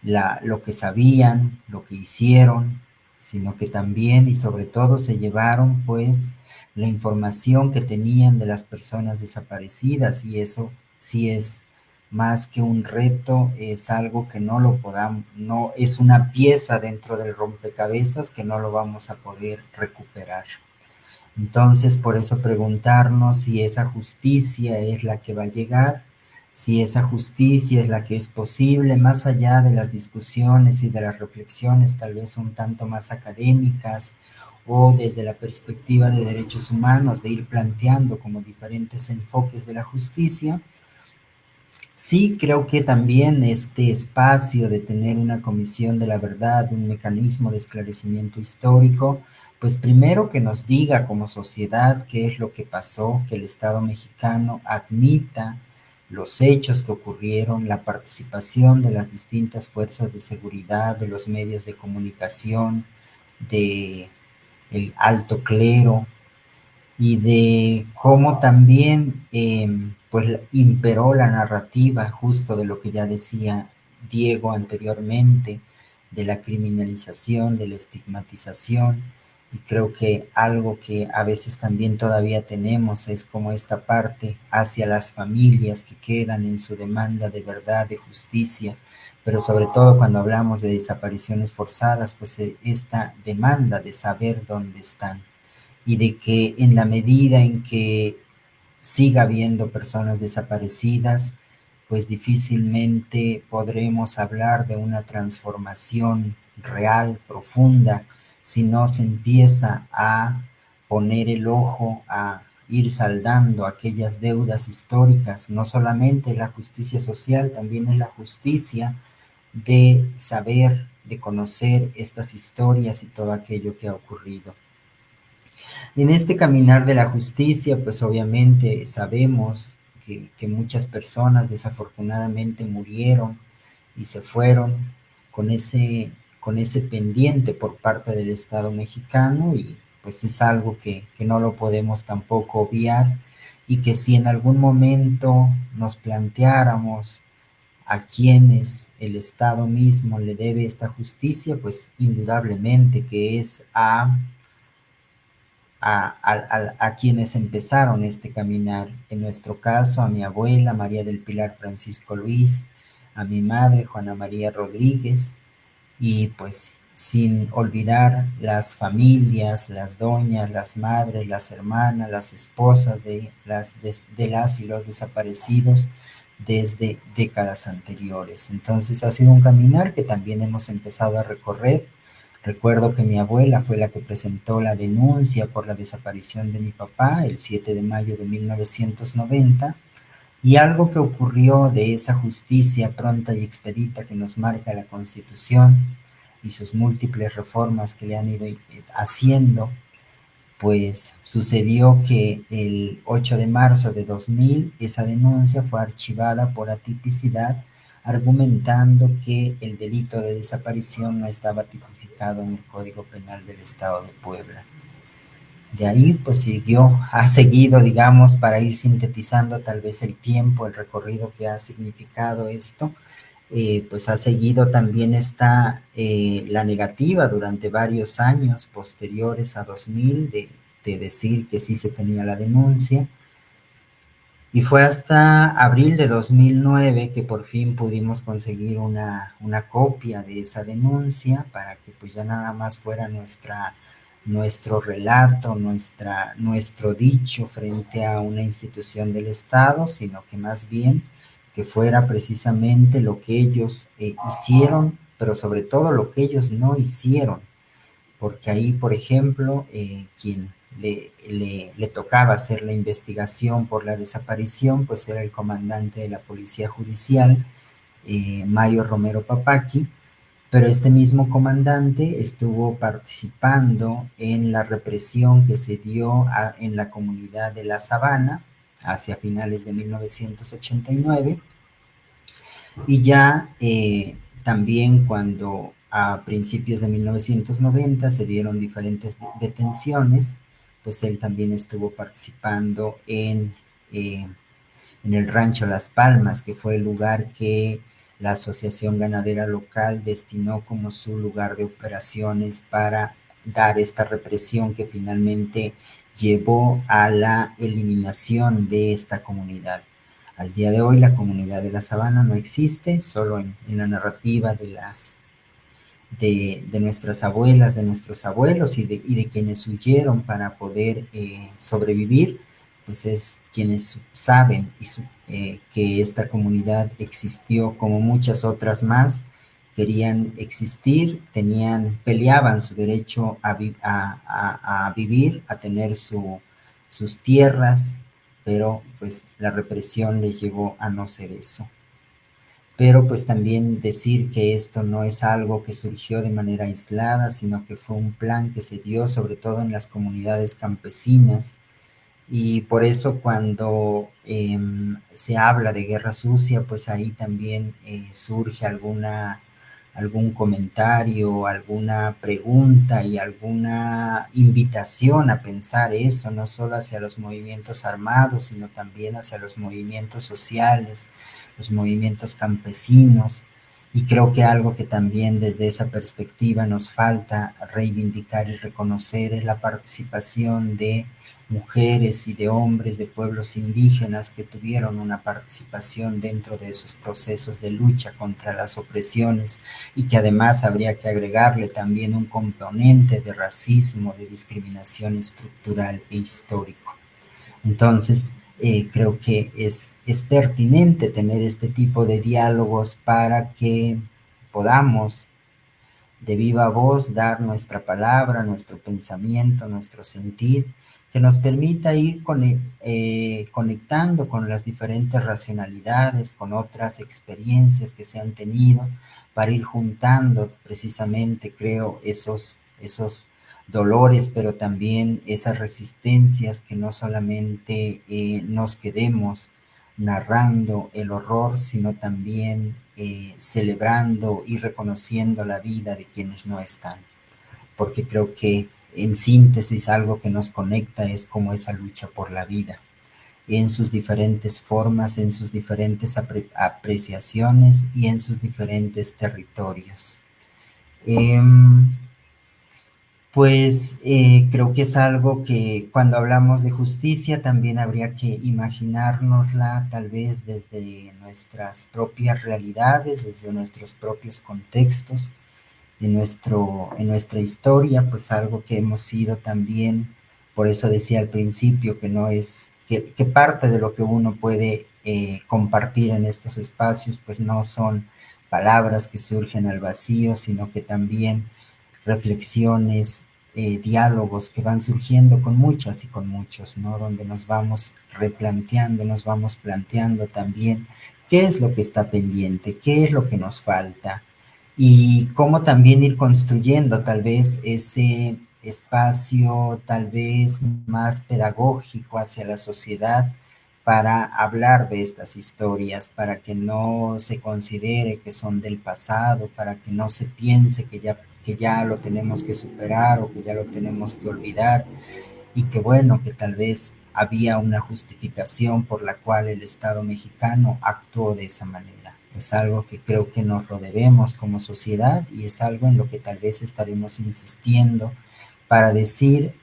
lo que sabían, lo que hicieron, sino que también y sobre todo se llevaron pues la información que tenían de las personas desaparecidas, y eso sí es más que un reto, es algo que no lo podamos, no es una pieza dentro del rompecabezas que no lo vamos a poder recuperar. Entonces, por eso preguntarnos si esa justicia es la que va a llegar, si esa justicia es la que es posible, más allá de las discusiones y de las reflexiones tal vez un tanto más académicas o desde la perspectiva de derechos humanos, de ir planteando como diferentes enfoques de la justicia. Sí, creo que también este espacio de tener una comisión de la verdad, un mecanismo de esclarecimiento histórico, pues primero que nos diga como sociedad qué es lo que pasó, que el Estado mexicano admita los hechos que ocurrieron, la participación de las distintas fuerzas de seguridad, de los medios de comunicación, de el alto clero, y de cómo también pues imperó la narrativa justo de lo que ya decía Diego anteriormente, de la criminalización, de la estigmatización. Y creo que algo que a veces también todavía tenemos es como esta parte hacia las familias que quedan en su demanda de verdad, de justicia, pero sobre todo cuando hablamos de desapariciones forzadas, pues esta demanda de saber dónde están, y de que en la medida en que siga habiendo personas desaparecidas, pues difícilmente podremos hablar de una transformación real, profunda, si no se empieza a poner el ojo, a ir saldando aquellas deudas históricas. No solamente la justicia social, también es la justicia de saber, de conocer estas historias y todo aquello que ha ocurrido. En este caminar de la justicia, pues obviamente sabemos que muchas personas desafortunadamente murieron y se fueron con ese pendiente por parte del Estado mexicano, y pues es algo que no lo podemos tampoco obviar, y que si en algún momento nos planteáramos a quienes el Estado mismo le debe esta justicia, pues indudablemente que es a quienes empezaron este caminar. En nuestro caso, a mi abuela María del Pilar Francisco Luis, a mi madre Juana María Rodríguez, y pues sin olvidar las familias, las doñas, las madres, las hermanas, las esposas de las y los desaparecidos desde décadas anteriores. Entonces ha sido un caminar que también hemos empezado a recorrer. Recuerdo que mi abuela fue la que presentó la denuncia por la desaparición de mi papá el 7 de mayo de 1990, y algo que ocurrió de esa justicia pronta y expedita que nos marca la Constitución y sus múltiples reformas que le han ido haciendo, pues sucedió que el 8 de marzo de 2000 esa denuncia fue archivada por atipicidad, argumentando que el delito de desaparición no estaba tipificado en el Código Penal del Estado de Puebla. De ahí pues ha seguido, digamos, para ir sintetizando tal vez el tiempo, el recorrido que ha significado esto, pues ha seguido también la negativa durante varios años posteriores a 2000 de decir que sí se tenía la denuncia. Y fue hasta abril de 2009 que por fin pudimos conseguir una copia de esa denuncia para que pues ya nada más fuera nuestro relato, nuestro dicho frente a una institución del Estado, sino que más bien que fuera precisamente lo que ellos hicieron, pero sobre todo lo que ellos no hicieron, porque ahí, por ejemplo, quien le tocaba hacer la investigación por la desaparición, pues era el comandante de la Policía Judicial, Mario Romero Papaki, pero este mismo comandante estuvo participando en la represión que se dio en la comunidad de La Sabana hacia finales de 1989, y ya también cuando a principios de 1990 se dieron diferentes detenciones, pues él también estuvo participando en el rancho Las Palmas, que fue el lugar que la Asociación Ganadera Local destinó como su lugar de operaciones para dar esta represión que finalmente llevó a la eliminación de esta comunidad. Al día de hoy la comunidad de La Sabana no existe, solo en la narrativa de nuestras abuelas, de nuestros abuelos y de quienes huyeron para poder sobrevivir, pues es quienes saben que esta comunidad existió como muchas otras más, querían existir, peleaban su derecho a vivir, a tener sus tierras, pero pues la represión les llevó a no ser eso. Pero pues también decir que esto no es algo que surgió de manera aislada, sino que fue un plan que se dio sobre todo en las comunidades campesinas, y por eso cuando se habla de guerra sucia, pues ahí también surge algún comentario, alguna pregunta y alguna invitación a pensar eso, no solo hacia los movimientos armados, sino también hacia los movimientos sociales, los movimientos campesinos. Y creo que algo que también desde esa perspectiva nos falta reivindicar y reconocer es la participación de mujeres y de hombres de pueblos indígenas que tuvieron una participación dentro de esos procesos de lucha contra las opresiones, y que además habría que agregarle también un componente de racismo, de discriminación estructural e histórico. Entonces, creo que es pertinente tener este tipo de diálogos para que podamos de viva voz dar nuestra palabra, nuestro pensamiento, nuestro sentir, que nos permita ir conectando con las diferentes racionalidades, con otras experiencias que se han tenido, para ir juntando precisamente, creo, esos dolores, pero también esas resistencias, que no solamente nos quedemos narrando el horror, sino también celebrando y reconociendo la vida de quienes no están. Porque creo que en síntesis algo que nos conecta es como esa lucha por la vida, en sus diferentes formas, en sus diferentes apreciaciones y en sus diferentes territorios. Creo que es algo que cuando hablamos de justicia también habría que imaginárnosla tal vez desde nuestras propias realidades, desde nuestros propios contextos, en nuestra historia, pues algo que hemos sido también, por eso decía al principio que no es, que parte de lo que uno puede compartir en estos espacios, pues no son palabras que surgen al vacío, sino que también reflexiones, diálogos que van surgiendo con muchas y con muchos, ¿no? Donde nos vamos replanteando, nos vamos planteando también qué es lo que está pendiente, qué es lo que nos falta y cómo también ir construyendo tal vez ese espacio tal vez más pedagógico hacia la sociedad para hablar de estas historias, para que no se considere que son del pasado, para que no se piense que ya lo tenemos que superar o que ya lo tenemos que olvidar y que bueno, que tal vez había una justificación por la cual el Estado mexicano actuó de esa manera. Es algo que creo que nos lo debemos como sociedad y es algo en lo que tal vez estaremos insistiendo para decir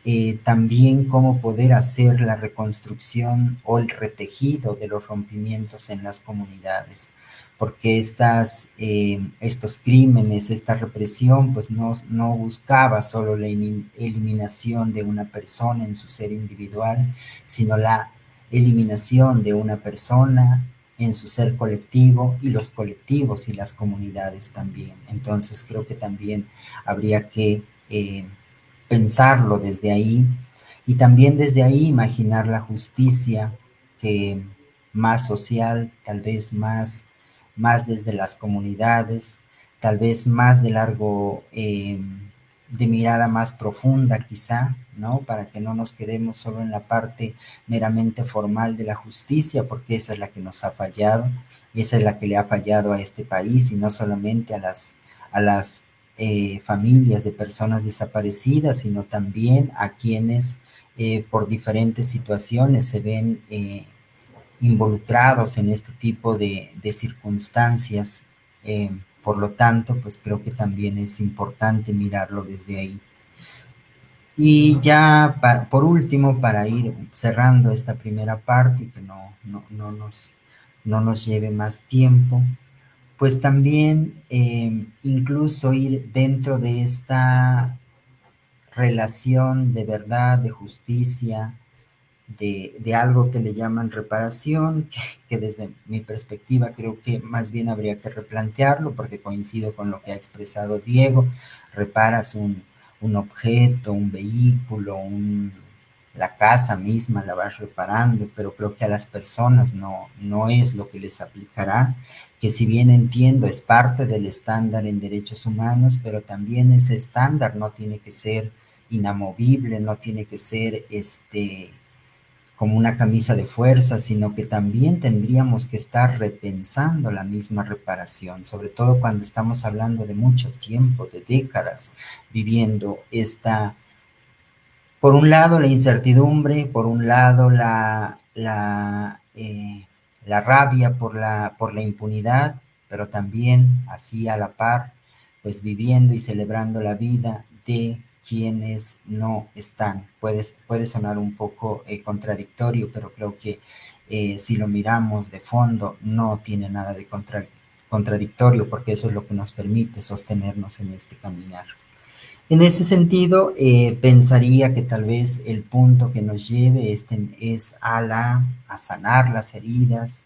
también cómo poder hacer la reconstrucción o el retejido de los rompimientos en las comunidades, porque estos crímenes, esta represión, pues no buscaba solo la eliminación de una persona en su ser individual, sino la eliminación de una persona en su ser colectivo y los colectivos y las comunidades también. Entonces creo que también habría que pensarlo desde ahí y también desde ahí imaginar la justicia que más social, tal vez más desde las comunidades, tal vez más de largo, de mirada más profunda quizá, ¿no? Para que no nos quedemos solo en la parte meramente formal de la justicia, porque esa es la que nos ha fallado, esa es la que le ha fallado a este país y no solamente a las familias de personas desaparecidas, sino también a quienes por diferentes situaciones se ven involucrados en este tipo de circunstancias. Por lo tanto, pues creo que también es importante mirarlo desde ahí. Y ya por último, para ir cerrando esta primera parte y que no nos lleve más tiempo, pues también incluso ir dentro de esta relación de verdad, de justicia, de algo que le llaman reparación, que desde mi perspectiva creo que más bien habría que replantearlo, porque coincido con lo que ha expresado Diego. Reparas un objeto, un vehículo, la casa misma la vas reparando, pero creo que a las personas no es lo que les aplicará, que si bien entiendo es parte del estándar en derechos humanos, pero también ese estándar no tiene que ser inamovible, no tiene que ser como una camisa de fuerza, sino que también tendríamos que estar repensando la misma reparación, sobre todo cuando estamos hablando de mucho tiempo, de décadas, viviendo por un lado la incertidumbre, por un lado la rabia por la impunidad, pero también así a la par, pues viviendo y celebrando la vida de quienes no están. Puede sonar un poco contradictorio, pero creo que si lo miramos de fondo no tiene nada de contradictorio, porque eso es lo que nos permite sostenernos en este caminar. En ese sentido, pensaría que tal vez el punto que nos lleve es a sanar las heridas,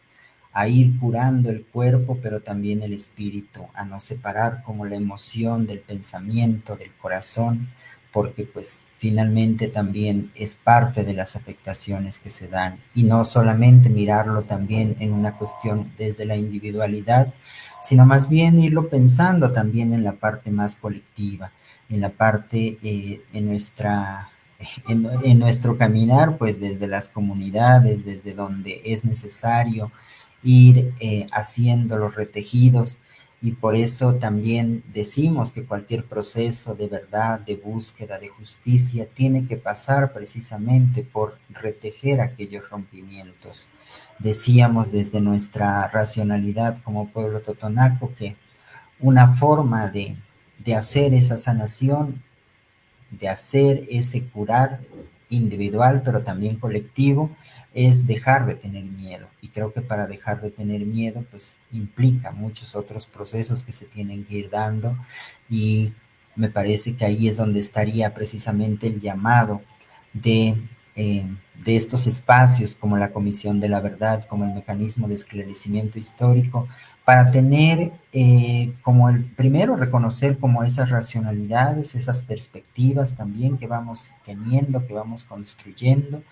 a ir curando el cuerpo, pero también el espíritu, a no separar como la emoción del pensamiento, del corazón, porque pues finalmente también es parte de las afectaciones que se dan, y no solamente mirarlo también en una cuestión desde la individualidad, sino más bien irlo pensando también en la parte más colectiva, en la parte en nuestro caminar, pues desde las comunidades, desde donde es necesario ir haciendo los retejidos, y por eso también decimos que cualquier proceso de verdad, de búsqueda, de justicia, tiene que pasar precisamente por retejer aquellos rompimientos. Decíamos desde nuestra racionalidad como pueblo totonaco que una forma de hacer esa sanación, de hacer ese curar individual, pero también colectivo, es dejar de tener miedo. Y creo que para dejar de tener miedo, pues implica muchos otros procesos que se tienen que ir dando. Y me parece que ahí es donde estaría precisamente el llamado de, de estos espacios como la Comisión de la Verdad, como el mecanismo de esclarecimiento histórico, para tener como el primero reconocer como esas racionalidades, esas perspectivas también que vamos teniendo, que vamos construyendo,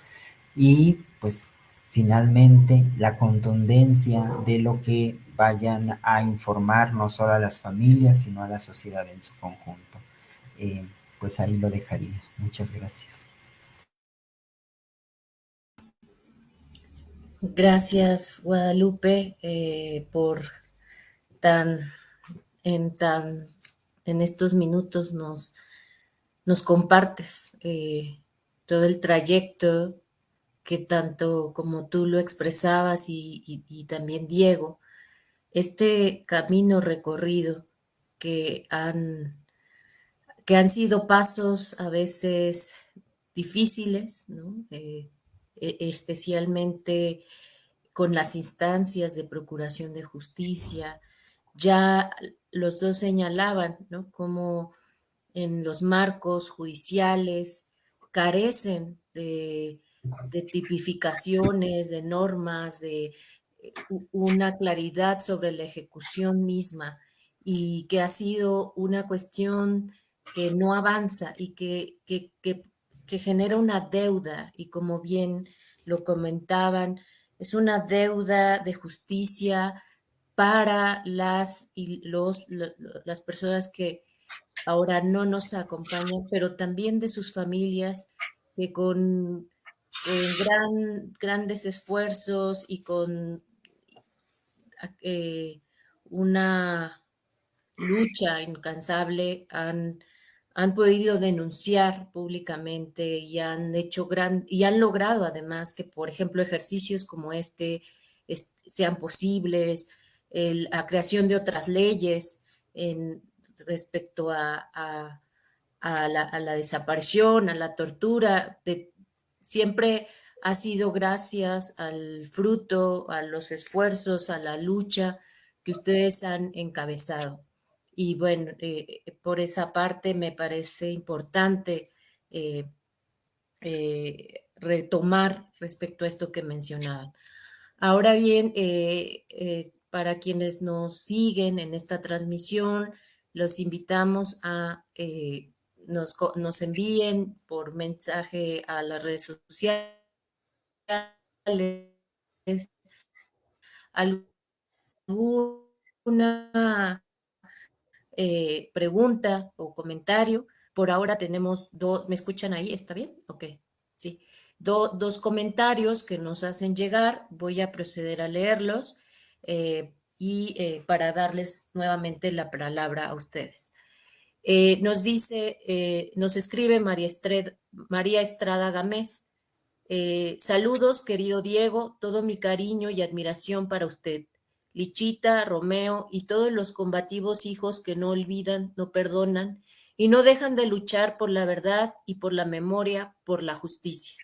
y pues finalmente la contundencia de lo que vayan a informar no solo a las familias, sino a la sociedad en su conjunto. Pues ahí lo dejaría. Muchas gracias. Gracias, Guadalupe, por tan, en tan, en estos minutos nos compartes todo el trayecto que tanto como tú lo expresabas y también Diego, este camino recorrido que que han sido pasos a veces difíciles, ¿no? Especialmente con las instancias de procuración de justicia. Ya los dos señalaban, ¿no?, cómo en los marcos judiciales carecen de tipificaciones, de normas, de una claridad sobre la ejecución misma, y que ha sido una cuestión que no avanza y que genera una deuda, y como bien lo comentaban, es una deuda de justicia para las personas que ahora no nos acompañan, pero también de sus familias que con grandes esfuerzos y con eh, una lucha incansable han podido denunciar públicamente y han hecho y han logrado además que, por ejemplo, ejercicios como sean posibles, la creación de otras leyes respecto a la desaparición, a la tortura, siempre ha sido gracias al fruto, a los esfuerzos, a la lucha que ustedes han encabezado. Y bueno, por esa parte me parece importante retomar respecto a esto que mencionaban. Ahora bien, para quienes nos siguen en esta transmisión, los invitamos a nos envíen por mensaje a las redes sociales alguna pregunta o comentario. Por ahora tenemos dos, ¿me escuchan ahí? ¿Está bien? Ok, sí. Dos comentarios que nos hacen llegar, voy a proceder a leerlos para darles nuevamente la palabra a ustedes. Nos escribe María Estrada Gámez. Saludos, querido Diego, todo mi cariño y admiración para usted. Lichita, Romeo y todos los combativos hijos que no olvidan, no perdonan y no dejan de luchar por la verdad y por la memoria, por la justicia.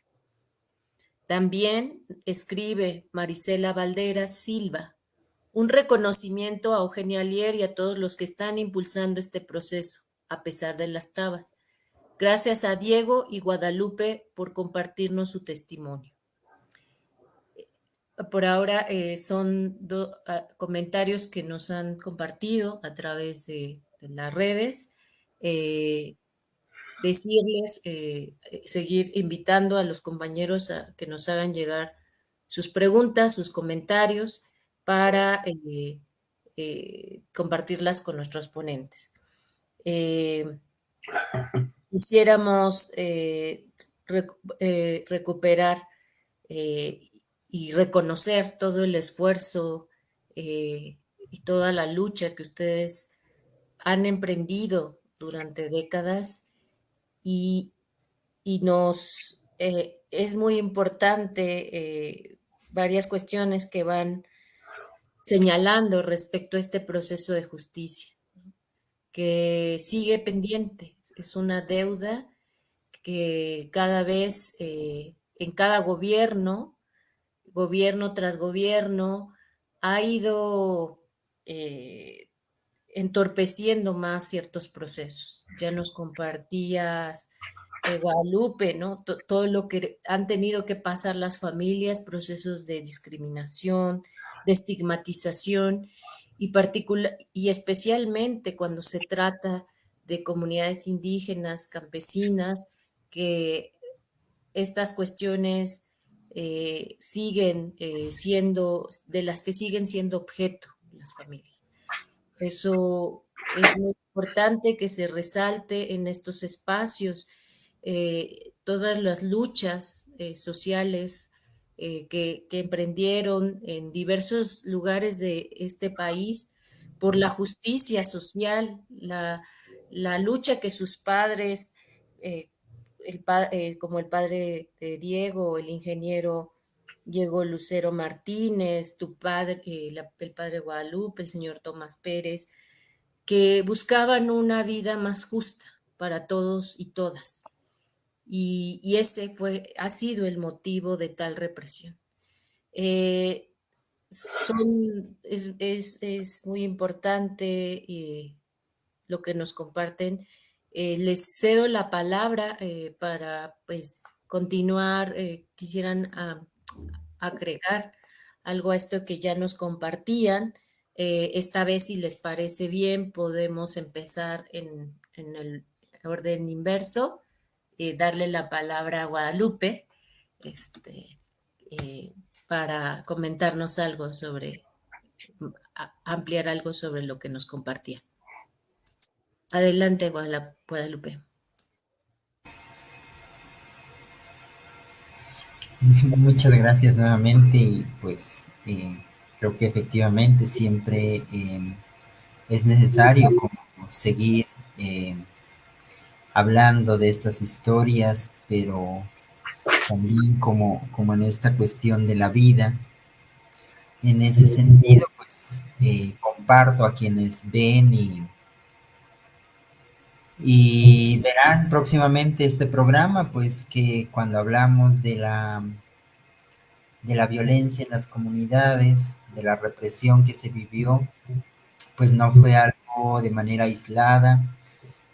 También escribe Marisela Valderas Silva. Un reconocimiento a Eugenia Alier y a todos los que están impulsando este proceso, a pesar de las trabas. Gracias a Diego y Guadalupe por compartirnos su testimonio. Por ahora son comentarios que nos han compartido a través de las redes. Decirles, seguir invitando a los compañeros a que nos hagan llegar sus preguntas, sus comentarios para compartirlas con nuestros ponentes. Quisiéramos recuperar y reconocer todo el esfuerzo y toda la lucha que ustedes han emprendido durante décadas y nos es muy importante varias cuestiones que van señalando respecto a este proceso de justicia, que sigue pendiente, es una deuda que cada vez en cada gobierno tras gobierno, ha ido entorpeciendo más ciertos procesos. Ya nos compartías, Guadalupe, ¿no? Todo lo que han tenido que pasar las familias, procesos de discriminación, de estigmatización y especialmente cuando se trata de comunidades indígenas, campesinas, que estas cuestiones siguen siendo, de las que siguen siendo objeto las familias. Eso es muy importante que se resalte en estos espacios todas las luchas sociales que emprendieron en diversos lugares de este país por la justicia social, la lucha que sus padres, eh, como el padre de Diego, el ingeniero Diego Lucero Martínez, tu padre, el padre Guadalupe, el señor Tomás Pérez, que buscaban una vida más justa para todos y todas. Y ese ha sido el motivo de tal represión. Eh, es muy importante lo que nos comparten. Les cedo la palabra para pues continuar. Quisieran agregar algo a esto que ya nos compartían. Esta vez, si les parece bien, podemos empezar en el orden inverso, darle la palabra a Guadalupe, este, eh, para comentarnos algo sobre, ampliar algo sobre lo que nos compartía. Adelante, Guadalupe. Muchas gracias nuevamente y pues creo que efectivamente siempre es necesario como seguir hablando de estas historias, pero también como en esta cuestión de la vida. En ese sentido, pues comparto a quienes ven y verán próximamente este programa, pues que cuando hablamos de la violencia en las comunidades, de la represión que se vivió, pues no fue algo de manera aislada,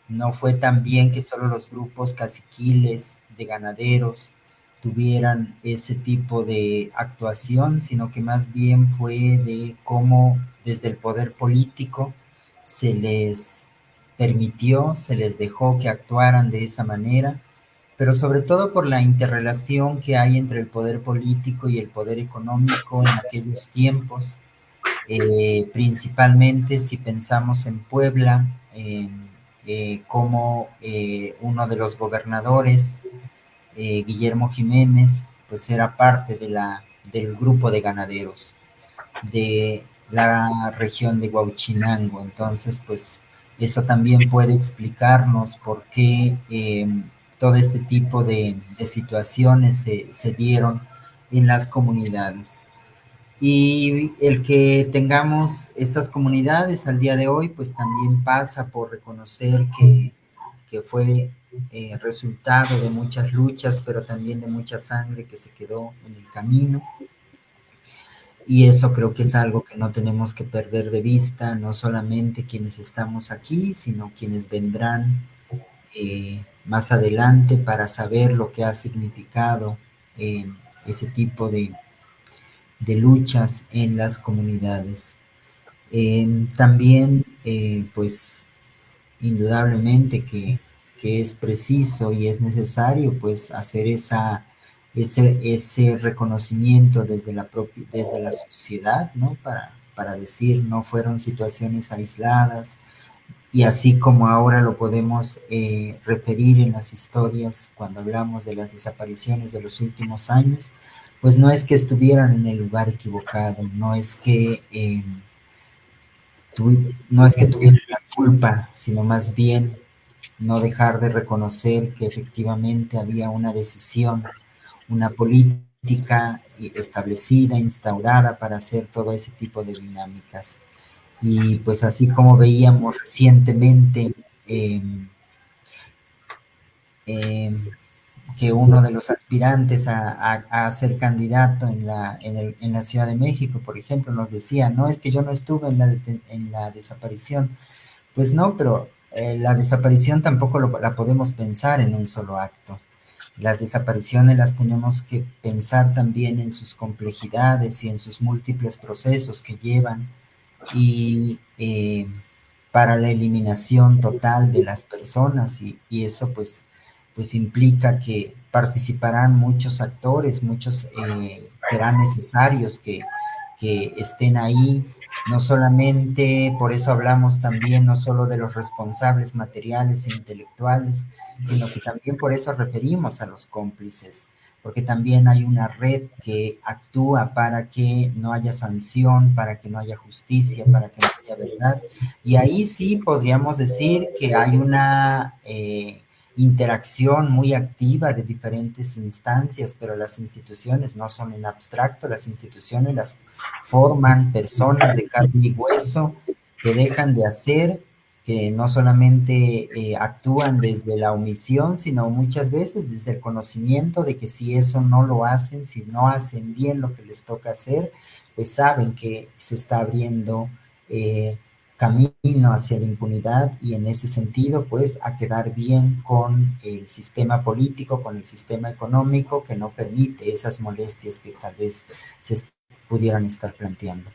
no fue también que solo los grupos caciquiles de ganaderos tuvieran ese tipo de actuación, sino que más bien fue de cómo desde el poder político se les permitió, se les dejó que actuaran de esa manera, pero sobre todo por la interrelación que hay entre el poder político y el poder económico en aquellos tiempos, principalmente si pensamos en Puebla, como uno de los gobernadores, Guillermo Jiménez, pues era parte del grupo de ganaderos de la región de Huauchinango. Entonces, pues eso también puede explicarnos por qué todo este tipo de situaciones se dieron en las comunidades. Y el que tengamos estas comunidades al día de hoy, pues también pasa por reconocer que fue resultado de muchas luchas, pero también de mucha sangre que se quedó en el camino. Y eso creo que es algo que no tenemos que perder de vista, no solamente quienes estamos aquí, sino quienes vendrán más adelante para saber lo que ha significado ese tipo de luchas en las comunidades. También, pues, indudablemente que es preciso y es necesario, pues, hacer ese reconocimiento desde la sociedad, ¿no? Para decir, no fueron situaciones aisladas, y así como ahora lo podemos referir en las historias cuando hablamos de las desapariciones de los últimos años, pues no es que estuvieran en el lugar equivocado, no es que tuvieran la culpa, sino más bien no dejar de reconocer que efectivamente había una decisión, una política establecida, instaurada para hacer todo ese tipo de dinámicas. Y pues así como veíamos recientemente que uno de los aspirantes a ser candidato en la Ciudad de México, por ejemplo, nos decía, no, es que yo no estuve en la desaparición. Pues no, pero la desaparición tampoco la podemos pensar en un solo acto. Las desapariciones las tenemos que pensar también en sus complejidades y en sus múltiples procesos que llevan y para la eliminación total de las personas y eso pues implica que participarán muchos actores, muchos serán necesarios que estén ahí, no solamente, por eso hablamos también no solo de los responsables materiales e intelectuales, sino que también por eso referimos a los cómplices, porque también hay una red que actúa para que no haya sanción, para que no haya justicia, para que no haya verdad. Y ahí sí podríamos decir que hay una interacción muy activa de diferentes instancias, pero las instituciones no son en abstracto, las instituciones las forman personas de carne y hueso que dejan de hacer, que no solamente actúan desde la omisión, sino muchas veces desde el conocimiento de que si eso no lo hacen, si no hacen bien lo que les toca hacer, pues saben que se está abriendo camino hacia la impunidad y en ese sentido, pues a quedar bien con el sistema político, con el sistema económico que no permite esas molestias que tal vez se pudieran estar planteando.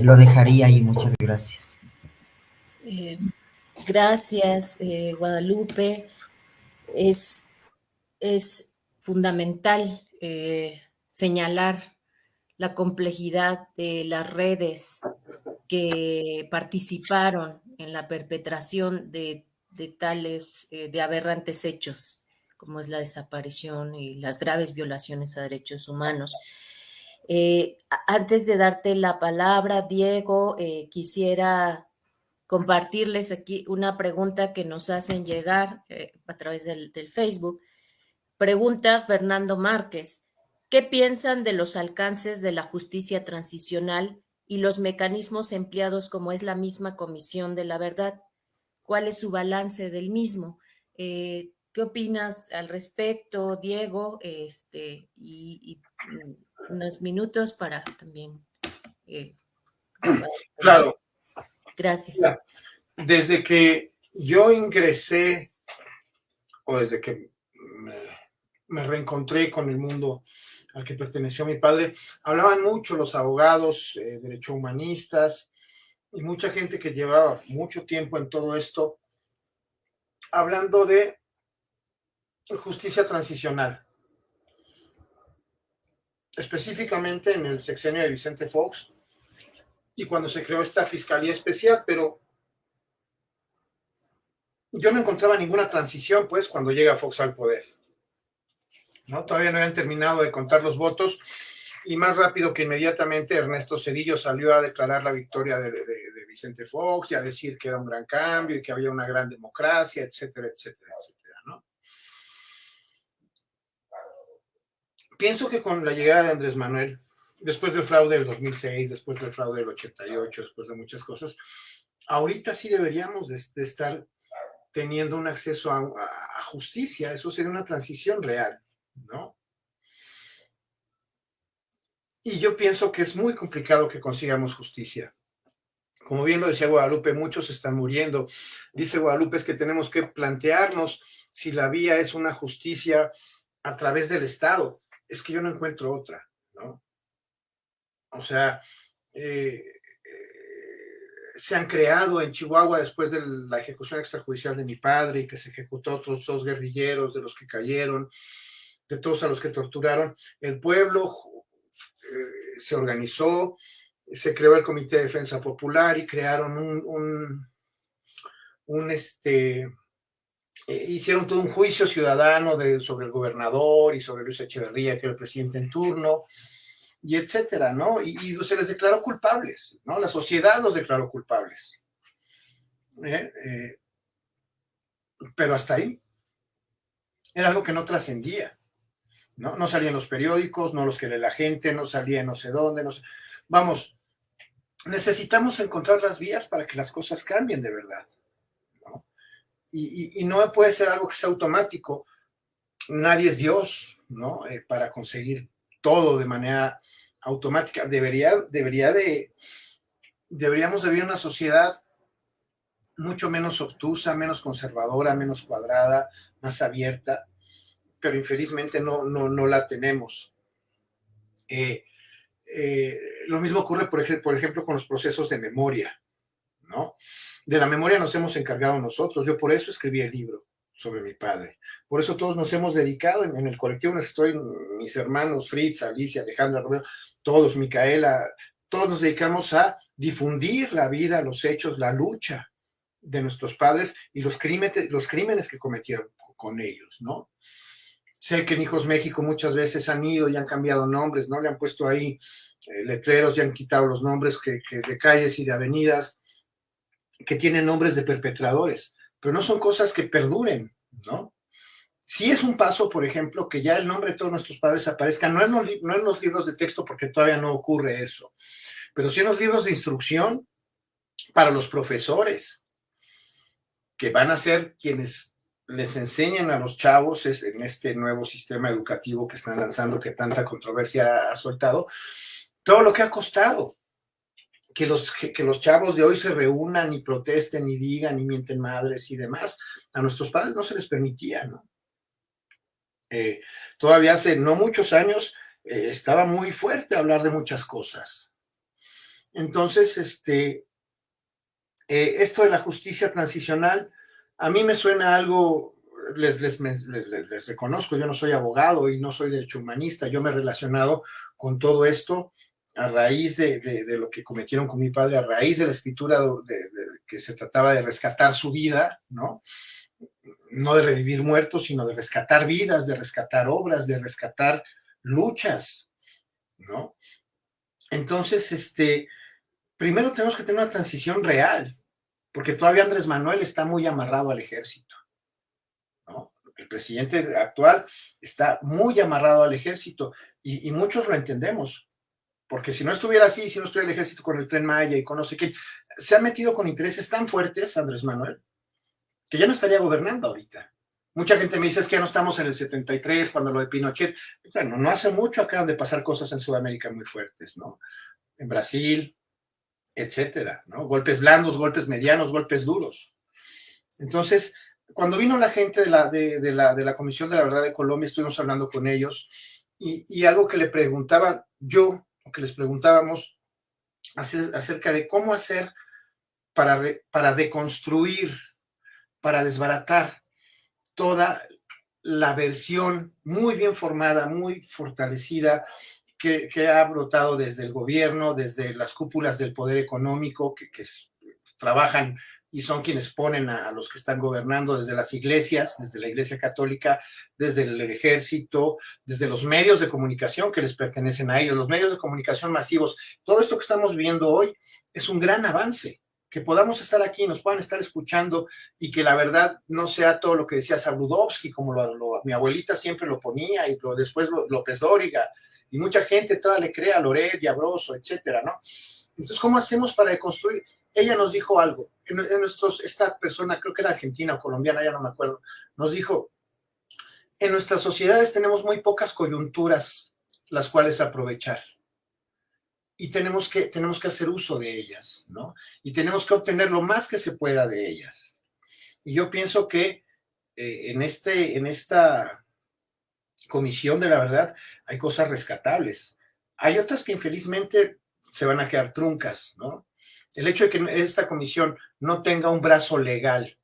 Lo dejaría ahí, muchas gracias. Gracias, Guadalupe. Es fundamental señalar la complejidad de las redes que participaron en la perpetración de tales, de aberrantes hechos, como es la desaparición y las graves violaciones a derechos humanos. Antes de darte la palabra, Diego, quisiera compartirles aquí una pregunta que nos hacen llegar a través del Facebook. Pregunta Fernando Márquez, ¿qué piensan de los alcances de la justicia transicional y los mecanismos empleados como es la misma Comisión de la Verdad? ¿Cuál es su balance del mismo? ¿Qué opinas al respecto, Diego? Y unos minutos para también... Claro. Gracias. Desde que yo ingresé, o desde que me reencontré con el mundo al que perteneció mi padre, hablaban mucho los abogados, derechohumanistas y mucha gente que llevaba mucho tiempo en todo esto, hablando de justicia transicional. Específicamente en el sexenio de Vicente Fox y cuando se creó esta Fiscalía Especial, pero yo no encontraba ninguna transición, pues, cuando llega Fox al poder, ¿no? Todavía no habían terminado de contar los votos y más rápido que inmediatamente Ernesto Zedillo salió a declarar la victoria de Vicente Fox y a decir que era un gran cambio y que había una gran democracia, etcétera, etcétera, etcétera, ¿no? Pienso que con la llegada de Andrés Manuel, después del fraude del 2006, después del fraude del 88, después de muchas cosas, ahorita sí deberíamos de estar teniendo un acceso a justicia. Eso sería una transición real, ¿no? Y yo pienso que es muy complicado que consigamos justicia. Como bien lo decía Guadalupe, muchos están muriendo. Dice Guadalupe, es que tenemos que plantearnos si la vía es una justicia a través del Estado. Es que yo no encuentro otra, ¿no? O sea, se han creado en Chihuahua después de la ejecución extrajudicial de mi padre y que se ejecutó a otros 2 guerrilleros de los que cayeron, de todos a los que torturaron. El pueblo se organizó, se creó el Comité de Defensa Popular y crearon hicieron todo un juicio ciudadano sobre el gobernador y sobre Luis Echeverría, que era el presidente en turno, y etcétera, ¿no? Y se les declaró culpables, ¿no? La sociedad los declaró culpables. Pero hasta ahí. Era algo que no trascendía, ¿no? No salía en los periódicos, no los que lee la gente, no salía en no sé dónde, no sé. Vamos, necesitamos encontrar las vías para que las cosas cambien de verdad, ¿no? Y no puede ser algo que sea automático. nadie es Dios, ¿no? Para conseguir todo de manera automática. Deberíamos de vivir una sociedad mucho menos obtusa, menos conservadora, menos cuadrada, más abierta, pero infelizmente no la tenemos. Lo mismo ocurre, por ejemplo, con los procesos de memoria, ¿no? De la memoria nos hemos encargado nosotros. Yo por eso escribí el libro sobre mi padre. Por eso todos nos hemos dedicado en el colectivo en el que estoy, mis hermanos Fritz, Alicia, Alejandra, Romero, todos, Micaela, todos nos dedicamos a difundir la vida, los hechos, la lucha de nuestros padres y los crímenes que cometieron con ellos, ¿no? Sé que en Hijos México muchas veces han ido y han cambiado nombres, ¿no? Le han puesto ahí letreros y han quitado los nombres de calles y de avenidas que tienen nombres de perpetradores, pero no son cosas que perduren, ¿no? Sí es un paso, por ejemplo, que ya el nombre de todos nuestros padres aparezca, no en los libros de texto, porque todavía no ocurre eso, pero sí en los libros de instrucción para los profesores, que van a ser quienes les enseñan a los chavos en este nuevo sistema educativo que están lanzando, que tanta controversia ha soltado, todo lo que ha costado que los chavos de hoy se reúnan y protesten y digan y mienten madres y demás. A nuestros padres no se les permitía, ¿no? Todavía hace no muchos años estaba muy fuerte hablar de muchas cosas. Entonces, esto de la justicia transicional, a mí me suena algo, les reconozco, yo no soy abogado y no soy derecho humanista, yo me he relacionado con todo esto a raíz de lo que cometieron con mi padre, a raíz de la escritura que se trataba de rescatar su vida, ¿no? No de revivir muertos, sino de rescatar vidas, de rescatar obras, de rescatar luchas, ¿no? Entonces, primero tenemos que tener una transición real, porque todavía Andrés Manuel está muy amarrado al ejército, ¿no? El presidente actual está muy amarrado al ejército y muchos lo entendemos, porque si no estuviera así, si no estuviera el ejército con el Tren Maya y con no sé qué, se ha metido con intereses tan fuertes Andrés Manuel, que ya no estaría gobernando ahorita. Mucha gente me dice, es que ya no estamos en el 73, cuando lo de Pinochet. Bueno, no hace mucho acaban de pasar cosas en Sudamérica muy fuertes, ¿no? En Brasil, etcétera, ¿no? Golpes blandos, golpes medianos, golpes duros. Entonces, cuando vino la gente de la Comisión de la Verdad de Colombia, estuvimos hablando con ellos y algo que le preguntaban que les preguntábamos acerca de cómo hacer para deconstruir, para desbaratar toda la versión muy bien formada, muy fortalecida, que ha brotado desde el gobierno, desde las cúpulas del poder económico, que trabajan y son quienes ponen a los que están gobernando, desde las iglesias, desde la Iglesia Católica, desde el ejército, desde los medios de comunicación que les pertenecen a ellos, los medios de comunicación masivos. Todo esto que estamos viviendo hoy es un gran avance. Que podamos estar aquí, nos puedan estar escuchando y que la verdad no sea todo lo que decía Sabludovsky, como mi abuelita siempre lo ponía y después López Dóriga y mucha gente toda le cree a Loret y a Broso, etcétera, ¿no? Entonces, ¿cómo hacemos para deconstruir? Ella nos dijo algo, esta persona, creo que era argentina o colombiana, ya no me acuerdo, nos dijo, en nuestras sociedades tenemos muy pocas coyunturas las cuales aprovechar. Y tenemos que hacer uso de ellas, ¿no? Y tenemos que obtener lo más que se pueda de ellas. Y yo pienso que en esta Comisión de la Verdad hay cosas rescatables. Hay otras que infelizmente se van a quedar truncas, ¿no? El hecho de que esta comisión no tenga un brazo legal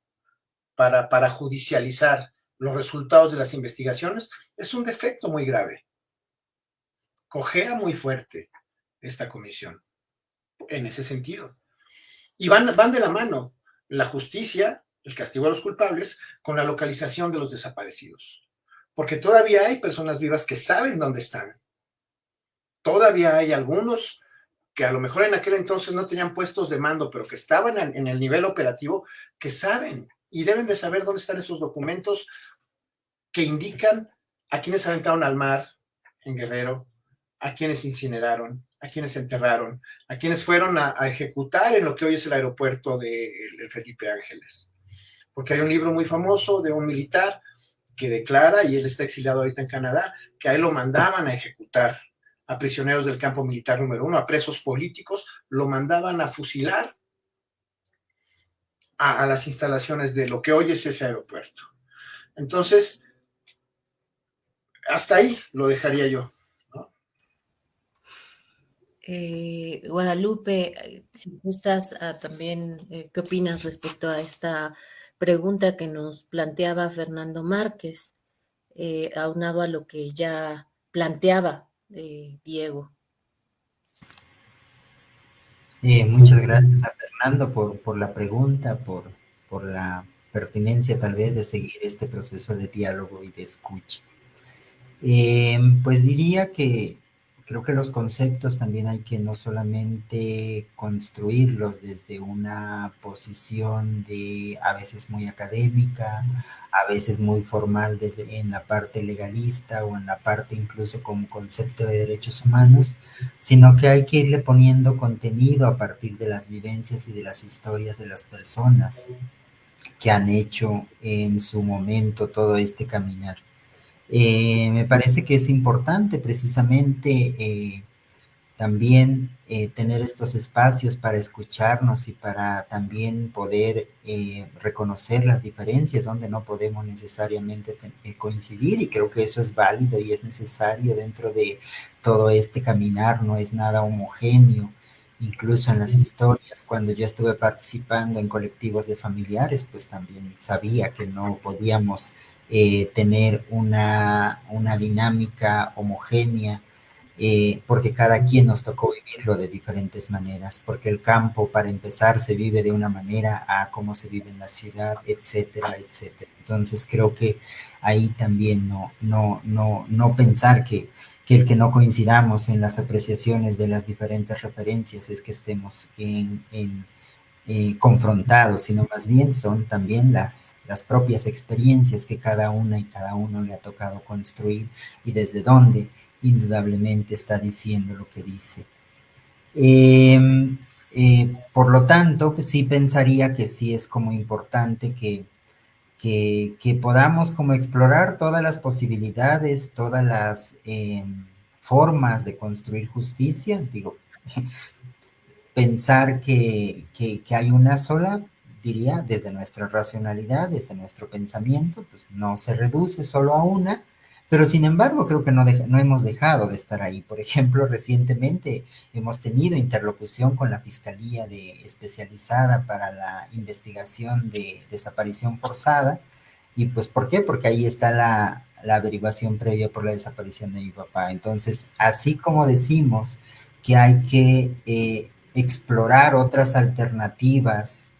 para judicializar los resultados de las investigaciones es un defecto muy grave. Cojea muy fuerte esta comisión en ese sentido. Y van de la mano la justicia, el castigo a los culpables, con la localización de los desaparecidos. Porque todavía hay personas vivas que saben dónde están. Todavía hay algunos que a lo mejor en aquel entonces no tenían puestos de mando, pero que estaban en el nivel operativo, que saben y deben de saber dónde están esos documentos que indican a quienes aventaron al mar en Guerrero, a quienes incineraron, a quienes enterraron, a quienes fueron a ejecutar en lo que hoy es el aeropuerto de Felipe Ángeles. Porque hay un libro muy famoso de un militar que declara, y él está exiliado ahorita en Canadá, que a él lo mandaban a ejecutar a prisioneros del campo militar número 1, a presos políticos, lo mandaban a fusilar a las instalaciones de lo que hoy es ese aeropuerto. Entonces, hasta ahí lo dejaría yo, ¿no? Guadalupe, si gustas también, ¿qué opinas respecto a esta pregunta que nos planteaba Fernando Márquez, aunado a lo que ya planteaba Diego? Muchas gracias a Fernando por la pregunta, por la pertinencia tal vez de seguir este proceso de diálogo y de escucha. Pues diría que creo que los conceptos también hay que no solamente construirlos desde una posición de a veces muy académica, a veces muy formal desde en la parte legalista o en la parte incluso como concepto de derechos humanos, sino que hay que irle poniendo contenido a partir de las vivencias y de las historias de las personas que han hecho en su momento todo este caminar. Me parece que es importante precisamente también tener estos espacios para escucharnos y para también poder reconocer las diferencias donde no podemos necesariamente coincidir, y creo que eso es válido y es necesario dentro de todo este caminar, no es nada homogéneo. Incluso en las historias, cuando yo estuve participando en colectivos de familiares, pues también sabía que no podíamos tener una dinámica homogénea, porque cada quien nos tocó vivirlo de diferentes maneras, porque el campo, para empezar, se vive de una manera a cómo se vive en la ciudad, etcétera, etcétera. Entonces creo que ahí también no pensar que el que no coincidamos en las apreciaciones de las diferentes referencias es que estemos confrontados, sino más bien son también las propias experiencias que cada una y cada uno le ha tocado construir y desde dónde indudablemente está diciendo lo que dice. Por lo tanto, pues sí pensaría que sí es como importante que podamos como explorar todas las posibilidades, todas las formas de construir justicia. Digo, pensar que hay una sola, diría, desde nuestra racionalidad, desde nuestro pensamiento, pues no se reduce solo a una, pero sin embargo creo que no hemos dejado de estar ahí. Por ejemplo, recientemente hemos tenido interlocución con la Fiscalía especializada para la investigación de desaparición forzada. ¿Y pues por qué? Porque ahí está la averiguación previa por la desaparición de mi papá. Entonces, así como decimos que hay que explorar otras alternativas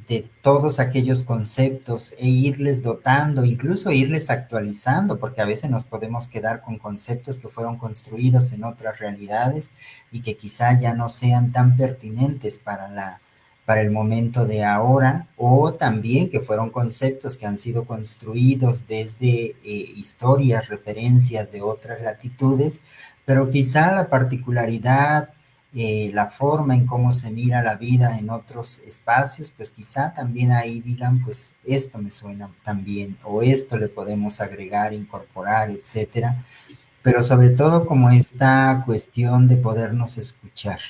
de todos aquellos conceptos e irles dotando, incluso irles actualizando, porque a veces nos podemos quedar con conceptos que fueron construidos en otras realidades y que quizá ya no sean tan pertinentes para el momento de ahora, o también que fueron conceptos que han sido construidos desde historias, referencias de otras latitudes, pero quizá la particularidad, la forma en cómo se mira la vida en otros espacios, pues quizá también ahí digan, pues esto me suena también, o esto le podemos agregar, incorporar, etcétera. Pero sobre todo como esta cuestión de podernos escuchar.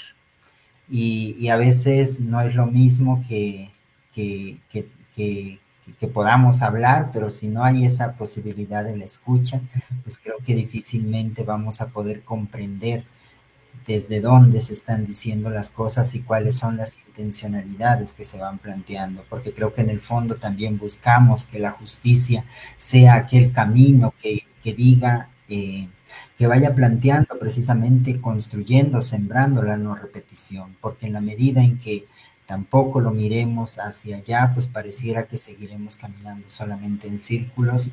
Y a veces no es lo mismo que, que, que, que podamos hablar, pero si no hay esa posibilidad de la escucha, pues creo que difícilmente vamos a poder comprender desde dónde se están diciendo las cosas y cuáles son las intencionalidades que se van planteando, porque creo que en el fondo también buscamos que la justicia sea aquel camino que diga, que vaya planteando precisamente, construyendo, sembrando la no repetición, porque en la medida en que tampoco lo miremos hacia allá, pues pareciera que seguiremos caminando solamente en círculos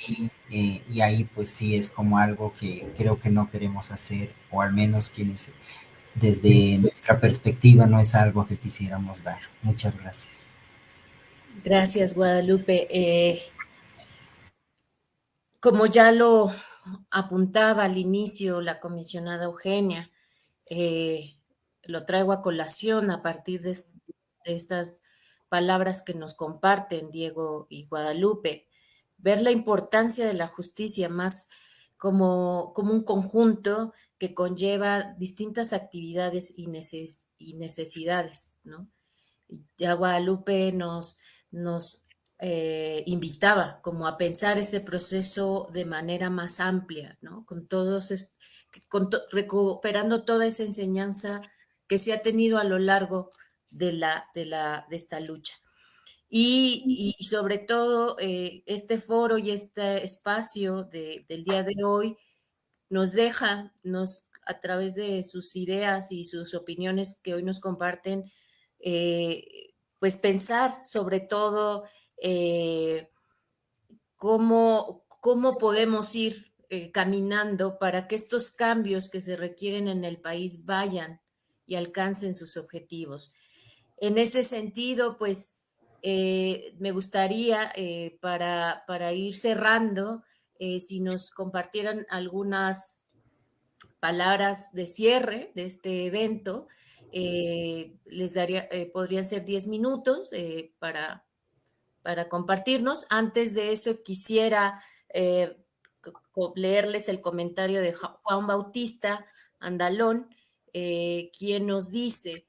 y ahí pues sí es como algo que creo que no queremos hacer, o al menos quienes desde nuestra perspectiva no es algo que quisiéramos dar. Muchas gracias. Gracias, Guadalupe. Como ya lo apuntaba al inicio la comisionada Eugenia, lo traigo a colación a partir de estas palabras que nos comparten Diego y Guadalupe. ver la importancia de la justicia más como un conjunto que conlleva distintas actividades y necesidades, ¿no? Ya Guadalupe nos invitaba como a pensar ese proceso de manera más amplia, ¿no? Recuperando toda esa enseñanza que se ha tenido a lo largo de esta lucha. Y sobre todo, este foro y este espacio del día de hoy nos deja, a través de sus ideas y sus opiniones que hoy nos comparten, pues pensar sobre todo cómo podemos ir caminando para que estos cambios que se requieren en el país vayan y alcancen sus objetivos. En ese sentido, pues me gustaría, para ir cerrando, si nos compartieran algunas palabras de cierre de este evento. Podrían ser 10 minutos para compartirnos. Antes de eso, quisiera leerles el comentario de Juan Bautista Andalón, quien nos dice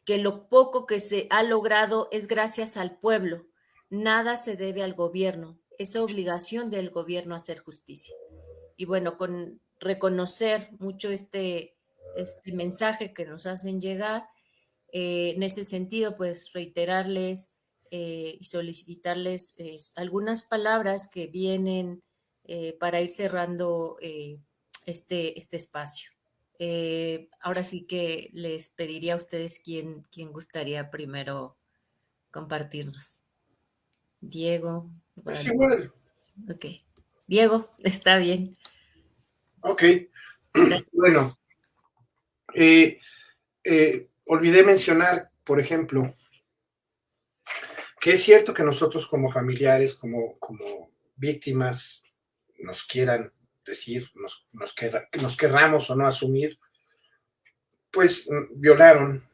que lo poco que se ha logrado es gracias al pueblo. Nada se debe al gobierno. Es obligación del gobierno hacer justicia. Y bueno, con reconocer mucho este mensaje que nos hacen llegar, en ese sentido, pues reiterarles y solicitarles algunas palabras que vienen para ir cerrando este espacio. Ahora sí que les pediría a ustedes quién gustaría primero compartirnos. Diego. Es igual. Ok. Diego, está bien. Ok. Bueno, olvidé mencionar, por ejemplo, que es cierto que nosotros como familiares, como víctimas, nos quieran decir, nos querramos o no asumir, pues violaron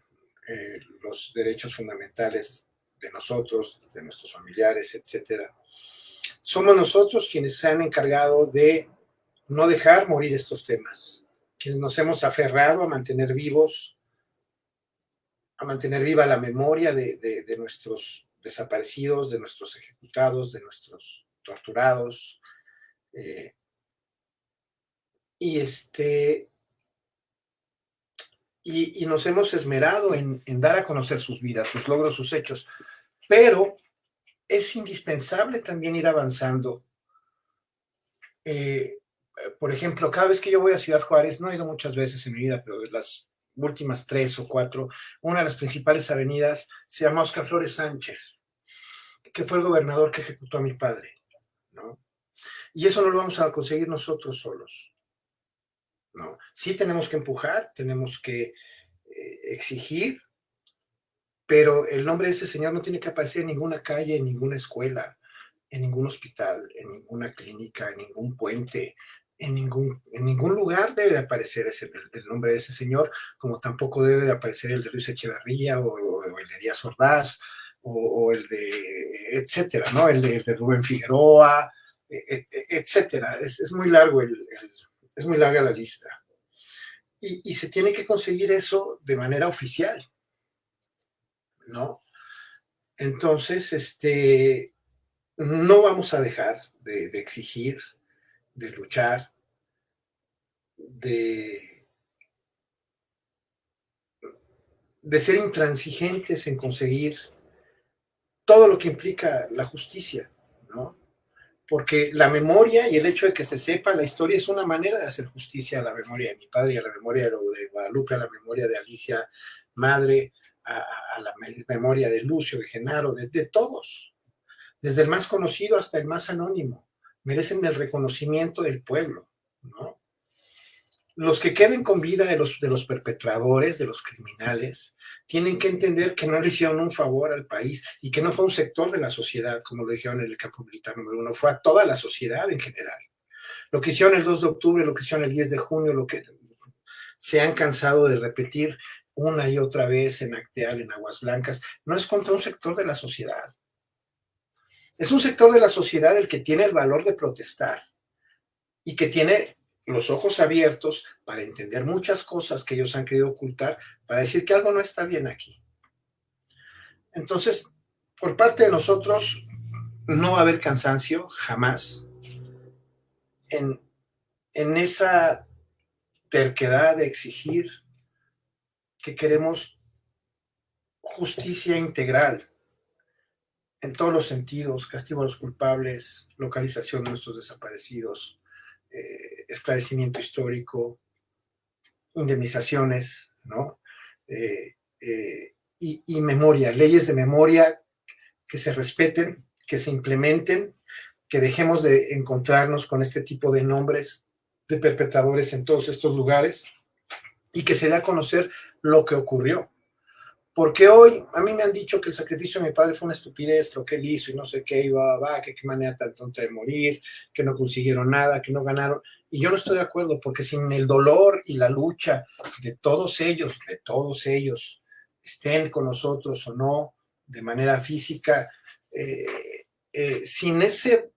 los derechos fundamentales de nosotros, de nuestros familiares, etcétera. Somos nosotros quienes se han encargado de no dejar morir estos temas, quienes nos hemos aferrado a mantener vivos, a mantener viva la memoria de nuestros desaparecidos, de nuestros ejecutados, de nuestros torturados. Y nos hemos esmerado en dar a conocer sus vidas, sus logros, sus hechos. Pero es indispensable también ir avanzando. Por ejemplo, cada vez que yo voy a Ciudad Juárez, no he ido muchas veces en mi vida, pero de las últimas 3 o 4, una de las principales avenidas se llama Óscar Flores Sánchez, que fue el gobernador que ejecutó a mi padre, ¿no? Y eso no lo vamos a conseguir nosotros solos, ¿no? Sí tenemos que empujar, tenemos que exigir, pero el nombre de ese señor no tiene que aparecer en ninguna calle, en ninguna escuela, en ningún hospital, en ninguna clínica, en ningún puente, en ningún lugar debe de aparecer el nombre de ese señor, como tampoco debe de aparecer el de Luis Echeverría o el de Díaz Ordaz o el de, etcétera, ¿no? El de Rubén Figueroa, etcétera. Es muy largo es muy larga la lista. Y se tiene que conseguir eso de manera oficial, ¿no? Entonces, no vamos a dejar de exigir, de luchar, de ser intransigentes en conseguir todo lo que implica la justicia, ¿no? Porque la memoria y el hecho de que se sepa la historia es una manera de hacer justicia a la memoria de mi padre, a la memoria de Guadalupe, a la memoria de Alicia, madre, a la memoria de Lucio, de Genaro, de todos, desde el más conocido hasta el más anónimo, merecen el reconocimiento del pueblo, ¿no? Los que queden con vida de los perpetradores, de los criminales, tienen que entender que no le hicieron un favor al país y que no fue un sector de la sociedad, como lo dijeron en el campo militar número 1, fue a toda la sociedad en general. Lo que hicieron el 2 de octubre, lo que hicieron el 10 de junio, lo que se han cansado de repetir una y otra vez en Acteal, en Aguas Blancas, no es contra un sector de la sociedad. Es un sector de la sociedad el que tiene el valor de protestar y que tiene los ojos abiertos para entender muchas cosas que ellos han querido ocultar, para decir que algo no está bien aquí. Entonces, por parte de nosotros, no va a haber cansancio jamás en esa terquedad de exigir que queremos justicia integral en todos los sentidos, castigo a los culpables, localización de nuestros desaparecidos, esclarecimiento histórico, indemnizaciones, ¿no? Y memoria, leyes de memoria que se respeten, que se implementen, que dejemos de encontrarnos con este tipo de nombres de perpetradores en todos estos lugares y que se dé a conocer lo que ocurrió. Porque hoy a mí me han dicho que el sacrificio de mi padre fue una estupidez, lo que él hizo y no sé qué, que qué manera tan tonta de morir, que no consiguieron nada, que no ganaron. Y yo no estoy de acuerdo, porque sin el dolor y la lucha de todos ellos, estén con nosotros o no, de manera física, sin ese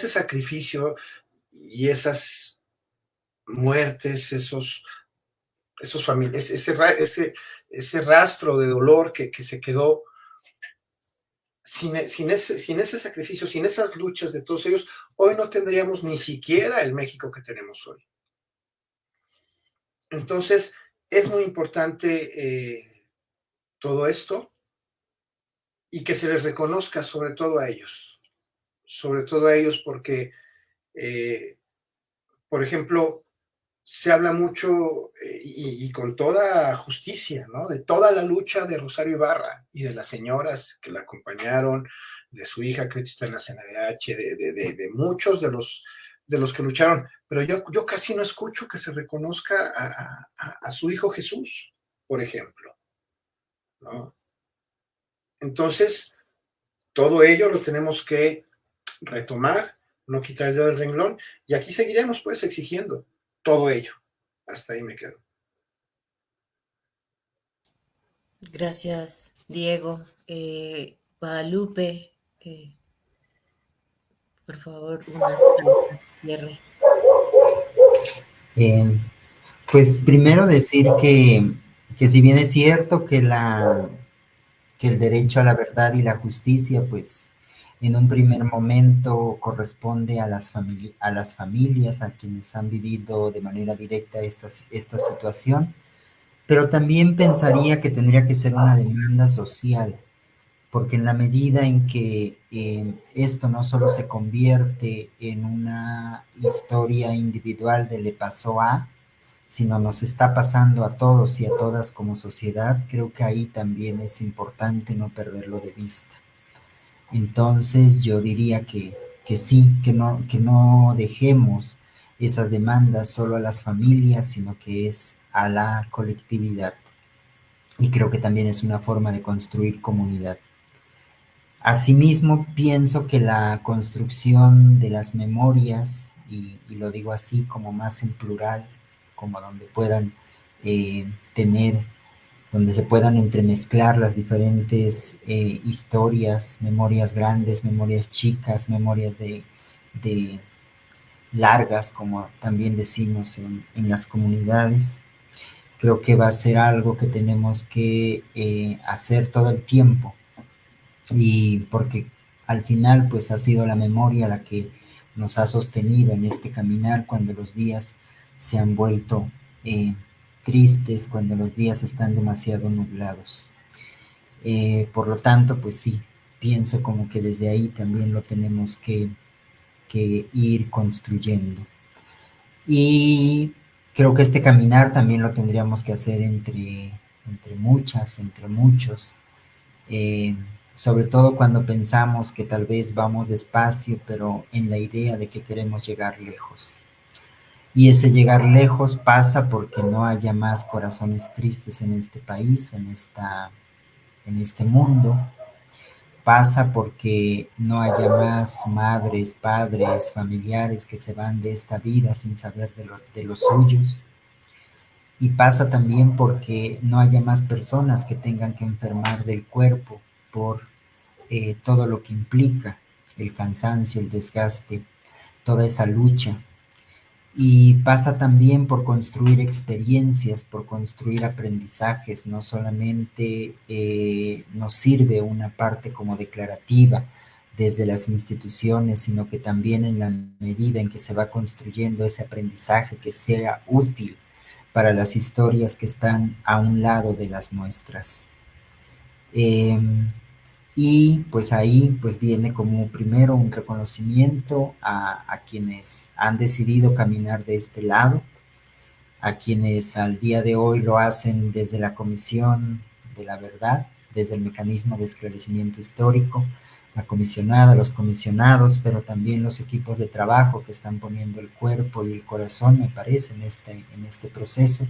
sacrificio y esas muertes, ese rastro de dolor que se quedó, sin ese sacrificio, sin esas luchas de todos ellos, hoy no tendríamos ni siquiera el México que tenemos hoy. Entonces, es muy importante todo esto y que se les reconozca sobre todo a ellos porque, por ejemplo, se habla mucho y con toda justicia, ¿no? De toda la lucha de Rosario Ibarra y de las señoras que la acompañaron, de su hija que está en la CNDH, de muchos de los que lucharon, pero yo casi no escucho que se reconozca a su hijo Jesús, por ejemplo, ¿no? Entonces, todo ello lo tenemos que retomar, no quitar el dedo del renglón, y aquí seguiremos pues exigiendo todo ello. Hasta ahí me quedo. Gracias, Diego. Guadalupe, por favor, unas palabras de cierre. Pues primero decir que si bien es cierto que el derecho a la verdad y la justicia, pues en un primer momento corresponde a las familias, a quienes han vivido de manera directa esta situación, pero también pensaría que tendría que ser una demanda social, porque en la medida en que esto no solo se convierte en una historia individual de le pasó a, sino nos está pasando a todos y a todas como sociedad, creo que ahí también es importante no perderlo de vista. Entonces yo diría que sí, que no dejemos esas demandas solo a las familias, sino que es a la colectividad. Y creo que también es una forma de construir comunidad. Asimismo, pienso que la construcción de las memorias, y lo digo así como más en plural, como donde puedan donde se puedan entremezclar las diferentes historias, memorias grandes, memorias chicas, memorias de largas, como también decimos en las comunidades. Creo que va a ser algo que tenemos que hacer todo el tiempo, y porque al final pues ha sido la memoria la que nos ha sostenido en este caminar cuando los días se han vuelto tristes, cuando los días están demasiado nublados. Por lo tanto, pues sí, pienso como que desde ahí también lo tenemos que ir construyendo. Y creo que este caminar también lo tendríamos que hacer entre muchas, entre muchos, sobre todo cuando pensamos que tal vez vamos despacio, pero en la idea de que queremos llegar lejos. Y ese llegar lejos pasa porque no haya más corazones tristes en este país, en este mundo. Pasa porque no haya más madres, padres, familiares que se van de esta vida sin saber de los suyos. Y pasa también porque no haya más personas que tengan que enfermar del cuerpo por todo lo que implica el cansancio, el desgaste, toda esa lucha. Y pasa también por construir experiencias, por construir aprendizajes. No solamente nos sirve una parte como declarativa desde las instituciones, sino que también en la medida en que se va construyendo ese aprendizaje que sea útil para las historias que están a un lado de las nuestras. Y pues ahí pues viene como primero un reconocimiento a quienes han decidido caminar de este lado, a quienes al día de hoy lo hacen desde la Comisión de la Verdad, desde el mecanismo de esclarecimiento histórico, la comisionada, los comisionados, pero también los equipos de trabajo que están poniendo el cuerpo y el corazón, me parece, en este proceso.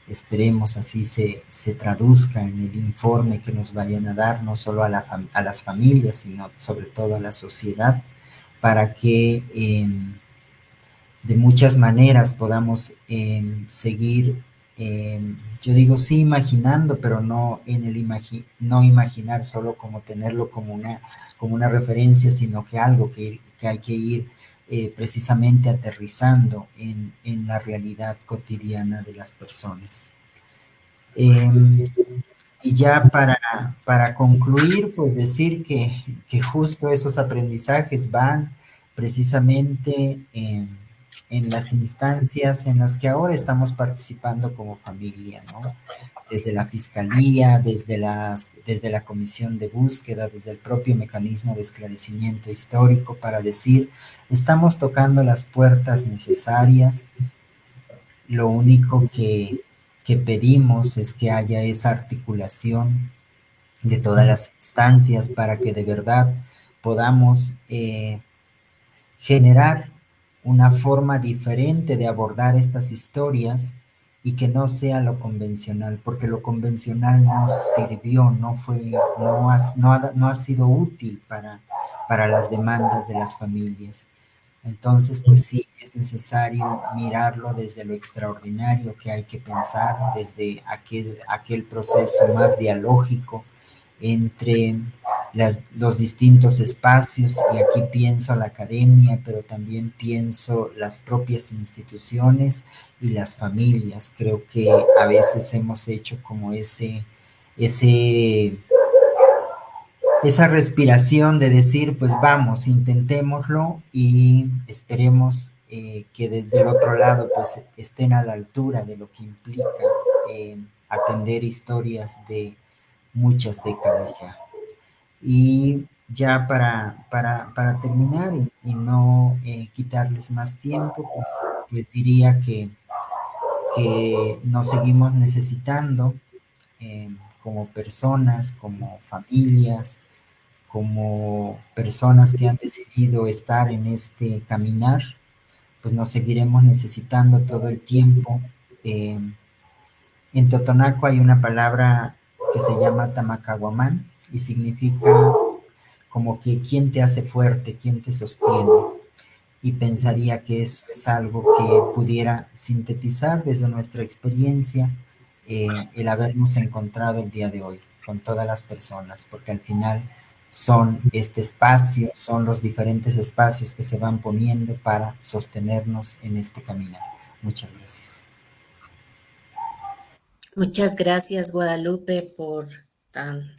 Esperemos así se traduzca en el informe que nos vayan a dar, no solo a las familias, sino sobre todo a la sociedad, para que de muchas maneras podamos seguir, yo digo sí imaginando, pero no no imaginar solo como tenerlo como una referencia, sino que algo que hay que ir precisamente aterrizando en la realidad cotidiana de las personas. Y ya para concluir, pues decir que justo esos aprendizajes van precisamente en las instancias en las que ahora estamos participando como familia, ¿no? Desde la Fiscalía, desde la Comisión de Búsqueda, desde el propio mecanismo de esclarecimiento histórico, para decir, estamos tocando las puertas necesarias, lo único que pedimos es que haya esa articulación de todas las instancias para que de verdad podamos generar una forma diferente de abordar estas historias y que no sea lo convencional, porque lo convencional no sirvió, no ha sido útil para las demandas de las familias. Entonces, pues sí, es necesario mirarlo desde lo extraordinario que hay que pensar, desde aquel proceso más dialógico entre los distintos espacios, y aquí pienso la academia, pero también pienso las propias instituciones y las familias. Creo que a veces hemos hecho como esa respiración de decir, pues vamos, intentémoslo y esperemos que desde el otro lado pues estén a la altura de lo que implica atender historias de muchas décadas ya. Y ya para terminar y no quitarles más tiempo, pues diría que nos seguimos necesitando como personas, como familias, como personas que han decidido estar en este caminar, pues nos seguiremos necesitando todo el tiempo. En Totonaco hay una palabra que se llama Tamacahuamán y significa como que quién te hace fuerte, quién te sostiene. Y pensaría que eso es algo que pudiera sintetizar desde nuestra experiencia el habernos encontrado el día de hoy con todas las personas, porque al final son este espacio, son los diferentes espacios que se van poniendo para sostenernos en este caminar. Muchas gracias. Muchas gracias, Guadalupe, por tan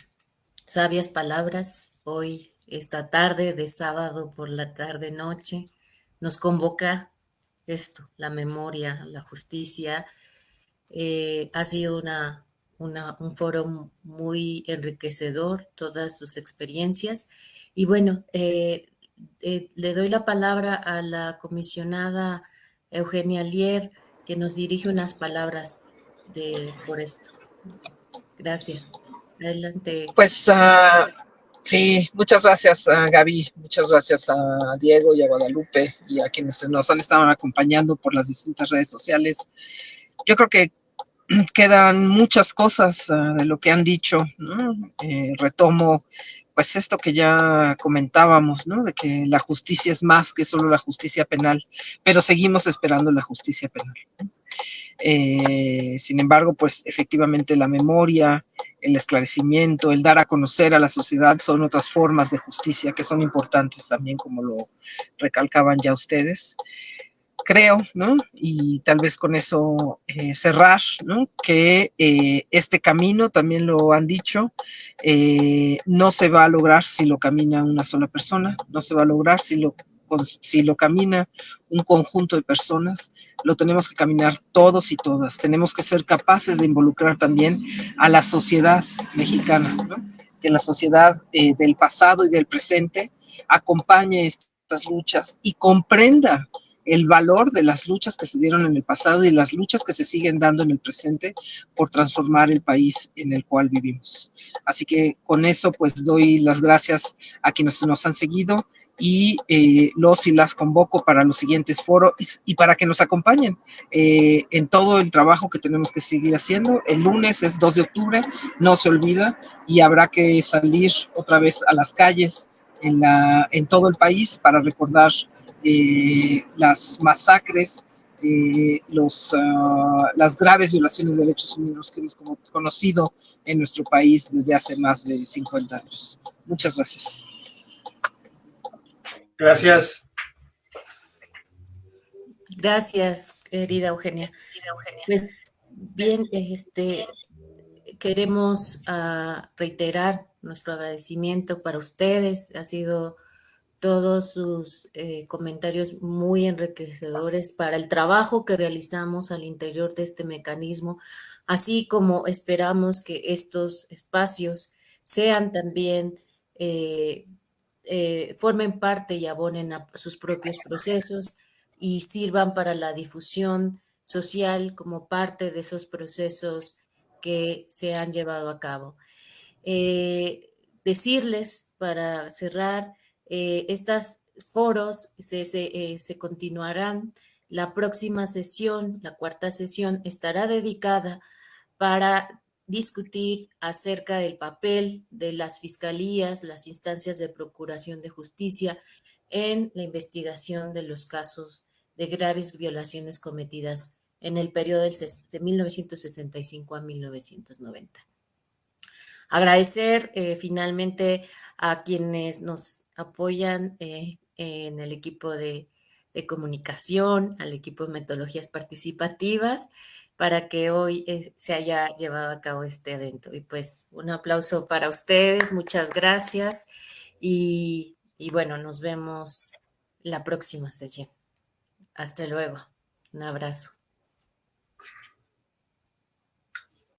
sabias palabras. Hoy, esta tarde de sábado por la tarde-noche, nos convoca esto, la memoria, la justicia. Ha sido un foro muy enriquecedor, todas sus experiencias. Y bueno, le doy la palabra a la comisionada Eugenia Lier, que nos dirige unas palabras por esto. Gracias. Adelante. Pues sí, muchas gracias a Gaby, muchas gracias a Diego y a Guadalupe y a quienes nos han estado acompañando por las distintas redes sociales. Yo creo que quedan muchas cosas de lo que han dicho, ¿no? Retomo pues esto que ya comentábamos, ¿no? De que la justicia es más que solo la justicia penal, pero seguimos esperando la justicia penal, ¿no? Sin embargo, pues efectivamente la memoria el esclarecimiento, el dar a conocer a la sociedad son otras formas de justicia que son importantes también, como lo recalcaban ya ustedes. Creo, ¿no? Y tal vez con eso cerrar, ¿no? Que este camino, también lo han dicho, no se va a lograr si lo camina una sola persona, no se va a lograr si lo camina un conjunto de personas, lo tenemos que caminar todos y todas, tenemos que ser capaces de involucrar también a la sociedad mexicana, ¿no? Que la sociedad del pasado y del presente acompañe estas luchas y comprenda el valor de las luchas que se dieron en el pasado y las luchas que se siguen dando en el presente por transformar el país en el cual vivimos. Así que con eso pues doy las gracias a quienes nos han seguido y los y las convoco para los siguientes foros y para que nos acompañen en todo el trabajo que tenemos que seguir haciendo. El lunes es 2 de octubre, no se olvida, y habrá que salir otra vez a las calles en todo el país para recordar las masacres, las graves violaciones de derechos humanos que hemos conocido en nuestro país desde hace más de 50 años. Muchas gracias. Gracias. Gracias, querida Eugenia. Pues bien, queremos reiterar nuestro agradecimiento para ustedes. Ha sido todos sus comentarios muy enriquecedores para el trabajo que realizamos al interior de este mecanismo, así como esperamos que estos espacios sean también, formen parte y abonen a sus propios procesos y sirvan para la difusión social como parte de esos procesos que se han llevado a cabo. Decirles para cerrar, estos foros se continuarán. La próxima sesión, la cuarta sesión, estará dedicada para discutir acerca del papel de las fiscalías, las instancias de procuración de justicia en la investigación de los casos de graves violaciones cometidas en el periodo de 1965 a 1990. Agradecer finalmente a quienes nos apoyan en el equipo de comunicación, al equipo de metodologías participativas, para que hoy se haya llevado a cabo este evento. Y pues un aplauso para ustedes, muchas gracias y bueno, nos vemos la próxima sesión. Hasta luego, un abrazo.